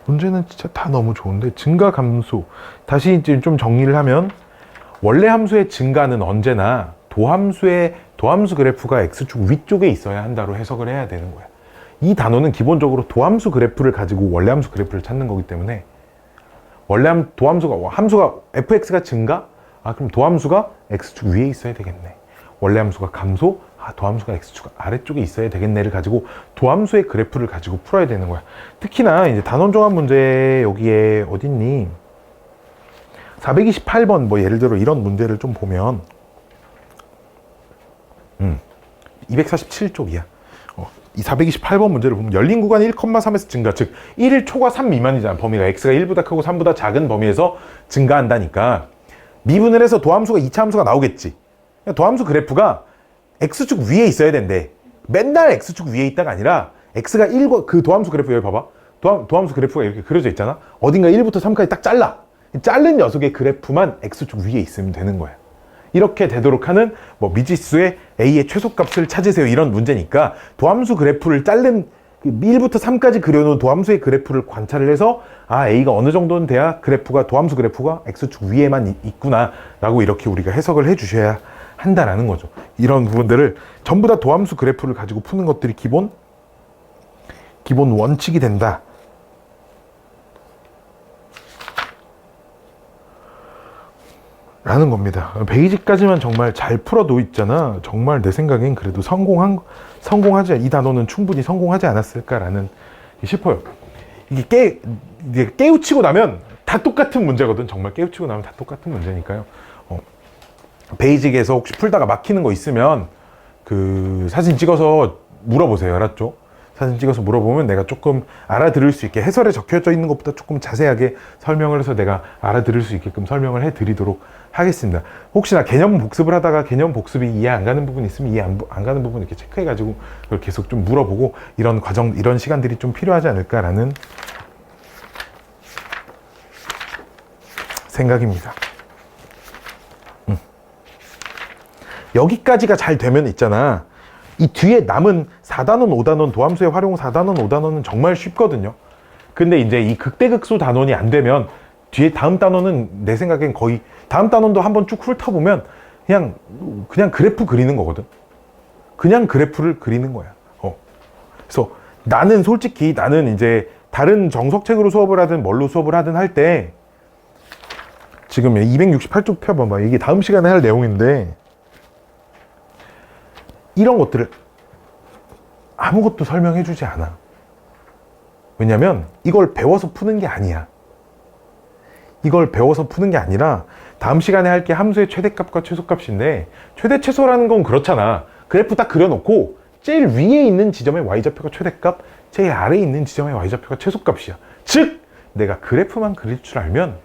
문제는 진짜 다 너무 좋은데 증가 감소 다시 이제 좀 정리를 하면 원래 함수의 증가는 언제나 도함수 그래프가 x축 위쪽에 있어야 한다로 해석을 해야 되는 거야. 이 단어는 기본적으로 도함수 그래프를 가지고 원래 함수 그래프를 찾는 거기 때문에 함수가 fx가 증가? 그럼 도함수가 x축 위에 있어야 되겠네. 원래 함수가 감소? 도함수가 x축 아래쪽에 있어야 되겠네를 가지고 도함수의 그래프를 가지고 풀어야 되는 거야. 특히나 이제 단원종합 문제 여기에 어딨니? 428번 뭐 예를 들어 이런 문제를 좀 보면 247쪽이야. 이 428번 문제를 보면 열린 구간 1,3에서 증가, 즉 1일 초과 3 미만이잖아. 범위가 x가 1보다 크고 3보다 작은 범위에서 증가한다니까 미분을 해서 도함수가 2차 함수가 나오겠지. 도함수 그래프가 x축 위에 있어야 된대. 맨날 x축 위에 있다가 아니라 x가 1과 그 도함수 그래프 여기 봐봐. 도함수 그래프가 이렇게 그려져 있잖아. 어딘가 1부터 3까지 딱 잘라. 자른 녀석의 그래프만 x축 위에 있으면 되는 거야. 이렇게 되도록 하는 뭐 미지수의 a의 최소값을 찾으세요 이런 문제니까 도함수 그래프를 자른 1부터 3까지 그려놓은 도함수의 그래프를 관찰을 해서 a가 어느 정도는 돼야 도함수 그래프가 x축 위에만 있구나 라고 이렇게 우리가 해석을 해 주셔야 한다라는 거죠. 이런 부분들을 전부 다 도함수 그래프를 가지고 푸는 것들이 기본 원칙이 된다. 라는 겁니다. 베이직까지만 정말 잘 풀어도 있잖아. 정말 내 생각엔 그래도 성공하지, 이 단어는 충분히 성공하지 않았을까라는 싶어요. 이게 깨우치고 나면 다 똑같은 문제거든. 정말 깨우치고 나면 다 똑같은 문제니까요. 베이직에서 혹시 풀다가 막히는 거 있으면 그 사진 찍어서 물어보세요. 알았죠? 사진 찍어서 물어보면 내가 조금 알아들을 수 있게 해설에 적혀져 있는 것보다 조금 자세하게 설명을 해서 내가 알아들을 수 있게끔 설명을 해 드리도록 하겠습니다. 혹시나 개념 복습을 하다가 개념 복습이 이해 안 가는 부분이 있으면 이해 안 가는 부분 이렇게 체크해 가지고 그걸 계속 좀 물어보고 이런 과정, 이런 시간들이 좀 필요하지 않을까라는 생각입니다. 여기까지가 잘 되면 있잖아. 이 뒤에 남은 4단원, 5단원, 도함수의 활용 4단원, 5단원은 정말 쉽거든요. 근데 이제 이 극대극소 단원이 안 되면 뒤에 다음 단원은 내 생각엔 거의 다음 단원도 한번 쭉 훑어보면 그냥 그래프 그리는 거거든. 그냥 그래프를 그리는 거야. 그래서 나는 솔직히 이제 다른 정석책으로 수업을 하든 뭘로 수업을 하든 할 때 지금 268쪽 펴봐봐. 이게 다음 시간에 할 내용인데 이런 것들을 아무것도 설명해 주지 않아. 왜냐면 이걸 배워서 푸는 게 아니야. 이걸 배워서 푸는 게 아니라 다음 시간에 할 게 함수의 최대값과 최소값인데 최대 최소라는 건 그렇잖아. 그래프 딱 그려놓고 제일 위에 있는 지점의 y좌표가 최대값, 제일 아래에 있는 지점의 y좌표가 최소값이야. 즉 내가 그래프만 그릴 줄 알면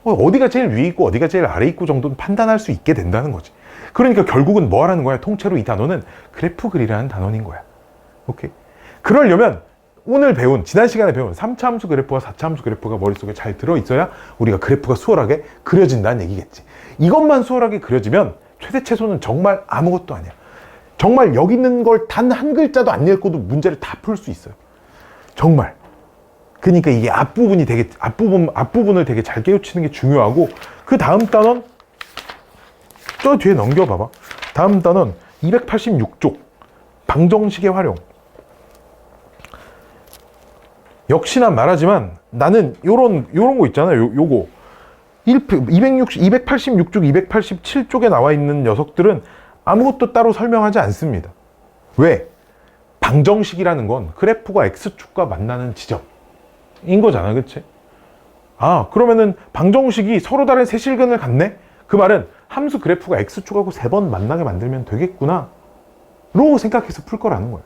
어디가 제일 위에 있고 어디가 제일 아래에 있고 정도는 판단할 수 있게 된다는 거지. 그러니까 결국은 뭐 하라는 거야? 통째로 이 단어는 그래프 그리라는 단어인 거야. 오케이? 그러려면 지난 시간에 배운 3차 함수 그래프와 4차 함수 그래프가 머릿속에 잘 들어있어야 우리가 그래프가 수월하게 그려진다는 얘기겠지. 이것만 수월하게 그려지면 최대 최소는 정말 아무것도 아니야. 정말 여기 있는 걸 단 한 글자도 안 읽고도 문제를 다 풀 수 있어요. 정말. 그러니까 이게 앞부분을 되게 잘 깨우치는 게 중요하고 그 다음 단원 저 뒤에 넘겨봐봐. 다음 단원 286쪽 방정식의 활용. 역시나 말하지만 나는 요런 거 있잖아요. 요거 286쪽, 287쪽에 나와 있는 녀석들은 아무것도 따로 설명하지 않습니다. 왜? 방정식이라는 건 그래프가 x축과 만나는 지점인 거잖아, 그치? 아, 그러면은 방정식이 서로 다른 세 실근을 갖네? 그 말은 함수 그래프가 x축하고 3번 만나게 만들면 되겠구나 로 생각해서 풀 거라는 거야.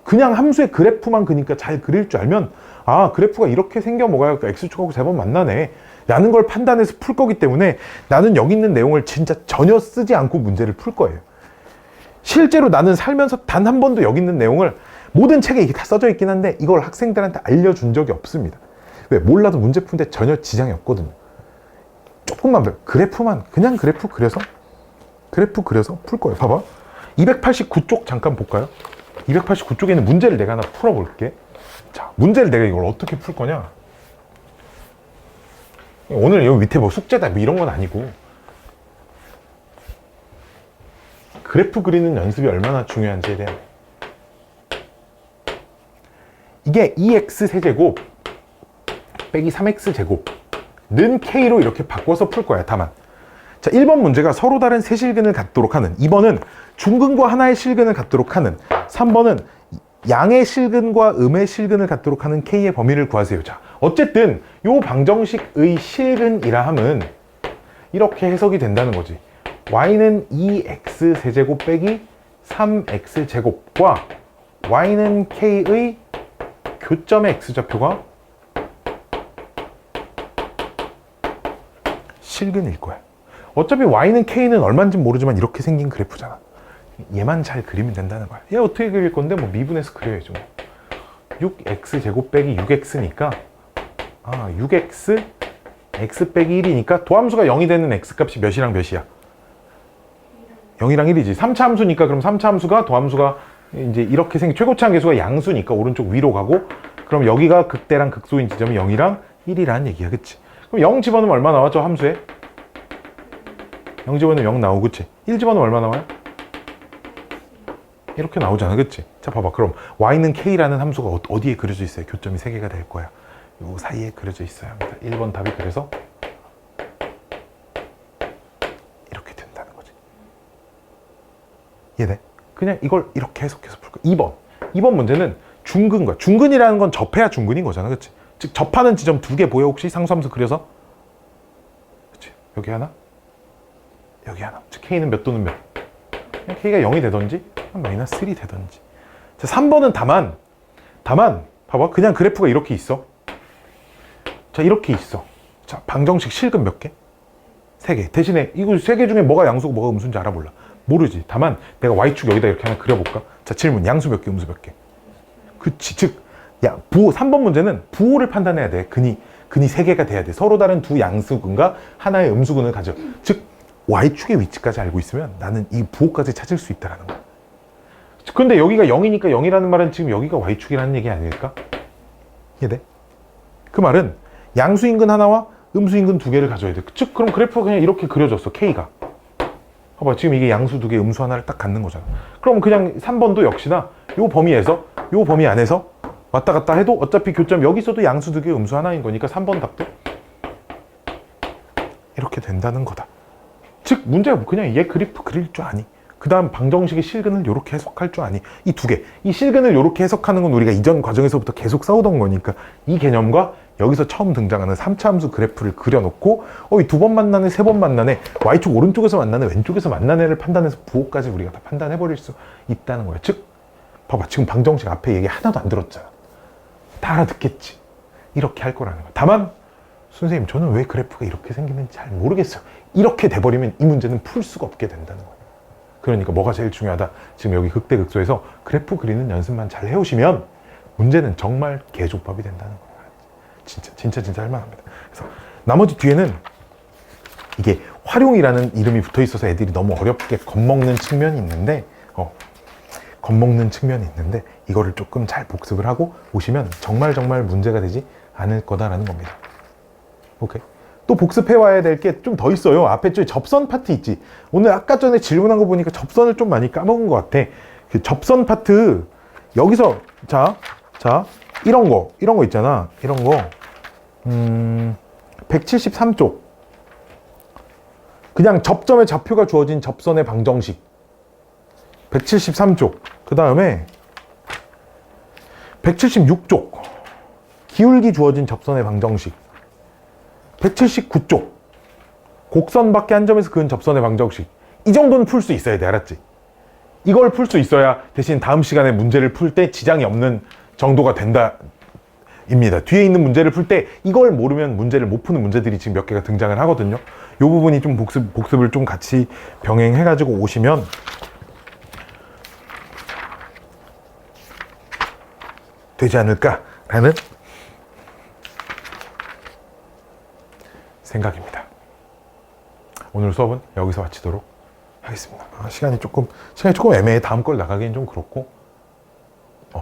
그냥 함수의 그래프만 그니까 잘 그릴 줄 알면 아, 그래프가 이렇게 생겨 먹어야 x축하고 3번 만나네 라는 걸 판단해서 풀 거기 때문에 나는 여기 있는 내용을 진짜 전혀 쓰지 않고 문제를 풀 거예요. 실제로 나는 살면서 단 한 번도 여기 있는 내용을 모든 책에 이게 다 써져 있긴 한데 이걸 학생들한테 알려준 적이 없습니다. 왜? 몰라도 문제 푸는데 전혀 지장이 없거든요. 조금만 그래프만 그냥 그래프 그려서 풀 거예요. 봐봐. 289쪽 잠깐 볼까요? 289쪽에는 문제를 내가 하나 풀어볼게. 자, 문제를 내가 이걸 어떻게 풀 거냐? 오늘 여기 밑에 뭐 숙제다 뭐 이런 건 아니고 그래프 그리는 연습이 얼마나 중요한지에 대한 이게 2x 세제곱 빼기 3x 제곱는 k로 이렇게 바꿔서 풀 거야. 다만 자, 1번 문제가 서로 다른 세 실근을 갖도록 하는 2번은 중근과 하나의 실근을 갖도록 하는 3번은 양의 실근과 음의 실근을 갖도록 하는 k의 범위를 구하세요. 자, 어쨌든 요 방정식의 실근이라 함은 이렇게 해석이 된다는 거지. y는 2x 세제곱 빼기 3x 제곱과 y는 k의 교점의 x좌표가 실근일 거야. 어차피 y는 k는 얼마인지 모르지만 이렇게 생긴 그래프잖아. 얘만 잘 그리면 된다는 거야. 얘 어떻게 그릴 건데 뭐 미분해서 그려야죠. 6x 제곱 빼기 6x니까 6x x 빼기 1이니까 도함수가 0이 되는 x값이 몇이랑 몇이야? 0이랑 1이지. 3차 함수니까 그럼 3차 함수가 도함수가 이제 이렇게 생긴 최고치 한계수가 양수니까 오른쪽 위로 가고 그럼 여기가 극대랑 극소인 지점이 0이랑 1이라는 얘기야. 그치? 그럼 0 집어넣으면 얼마 나왔죠? 함수에? 0 집어넣으면 0 나오고 그치? 1 집어넣으면 얼마 나와요? 이렇게 나오잖아. 그치? 자, 봐봐. 그럼 y는 k라는 함수가 어디에 그려져 있어요? 교점이 3개가 될 거야. 요 사이에 그려져 있어야 합니다. 1번 답이 그래서 이렇게 된다는 거지. 이해돼? 그냥 이걸 이렇게 해석해서 풀 거야. 2번 문제는 중근과 중근이라는 건 접해야 중근인 거잖아. 그치? 즉 접하는 지점 2개 보여? 혹시 상수함수 그려서? 그치? 여기 하나 여기 하나. 즉 k는 몇 또는 몇? 그냥 k가 0이 되던지 마이너스 3 되던지. 자, 3번은 다만 봐봐. 그냥 그래프가 이렇게 있어. 자, 이렇게 있어. 자, 방정식 실근 몇 개? 3개. 대신에 이거 3개 중에 뭐가 양수고 뭐가 음수인지 알아볼라. 모르지. 다만 내가 y축 여기다 이렇게 하나 그려볼까? 자, 질문. 양수 몇 개, 음수 몇 개? 그치. 즉 부호 3번 문제는 부호를 판단해야 돼. 근이 3개가 돼야 돼. 서로 다른 두 양수근과 하나의 음수근을 가져. 즉 y축의 위치까지 알고 있으면 나는 이 부호까지 찾을 수 있다는 거야. 근데 여기가 0이니까 0이라는 말은 지금 여기가 y축이라는 얘기 아닐까? 이해돼? 그 말은 양수인근 하나와 음수인근 2개를 가져야 돼. 즉 그럼 그래프가 그냥 이렇게 그려졌어. k가. 봐봐. 지금 이게 양수 2개, 음수 하나를 딱 갖는 거잖아. 그럼 그냥 3번도 역시나 요 범위에서 요 범위 안에서 왔다 갔다 해도 어차피 교점 여기서도 양수 2개, 음수 하나인 거니까 3번 답도 이렇게 된다는 거다. 즉 문제가 그냥 얘 그래프 그릴 줄 아니? 그 다음 방정식의 실근을 이렇게 해석할 줄 아니? 이 2개. 이 실근을 이렇게 해석하는 건 우리가 이전 과정에서부터 계속 싸우던 거니까 이 개념과 여기서 처음 등장하는 3차 함수 그래프를 그려놓고 이 2번 만나네, 3번 만나네, y축 오른쪽에서 만나네, 왼쪽에서 만나네를 판단해서 부호까지 우리가 다 판단해버릴 수 있다는 거예요. 즉 봐봐. 지금 방정식 앞에 얘기 하나도 안 들었잖아. 다 알아듣겠지. 이렇게 할 거라는 거야. 다만 선생님 저는 왜 그래프가 이렇게 생기는지 잘 모르겠어요. 이렇게 돼버리면 이 문제는 풀 수가 없게 된다는 거예요. 그러니까 뭐가 제일 중요하다? 지금 여기 극대극소에서 그래프 그리는 연습만 잘 해오시면 문제는 정말 개조법이 된다는 거예요. 진짜 할만합니다. 그래서 나머지 뒤에는 이게 활용이라는 이름이 붙어 있어서 애들이 너무 어렵게 겁먹는 측면이 있는데 이거를 조금 잘 복습을 하고 오시면 정말 문제가 되지 않을 거다라는 겁니다. 오케이. 또 복습해 와야 될 게 좀 더 있어요. 앞에 저 접선 파트 있지. 오늘 아까 전에 질문한 거 보니까 접선을 좀 많이 까먹은 것 같아. 그 접선 파트 여기서 자 이런 거 있잖아. 이런 거 173쪽 그냥 접점의 좌표가 주어진 접선의 방정식 173쪽, 그 다음에 176쪽 기울기 주어진 접선의 방정식 179쪽 곡선 밖에 한 점에서 그은 접선의 방정식. 이 정도는 풀 수 있어야 돼. 알았지? 이걸 풀 수 있어야 대신 다음 시간에 문제를 풀 때 지장이 없는 정도가 된다 입니다. 뒤에 있는 문제를 풀 때 이걸 모르면 문제를 못 푸는 문제들이 지금 몇 개가 등장을 하거든요. 이 부분이 좀 복습을 좀 같이 병행해 가지고 오시면 되지 않을까라는 생각입니다. 오늘 수업은 여기서 마치도록 하겠습니다. 시간이 조금 애매해. 다음 걸 나가기엔 좀 그렇고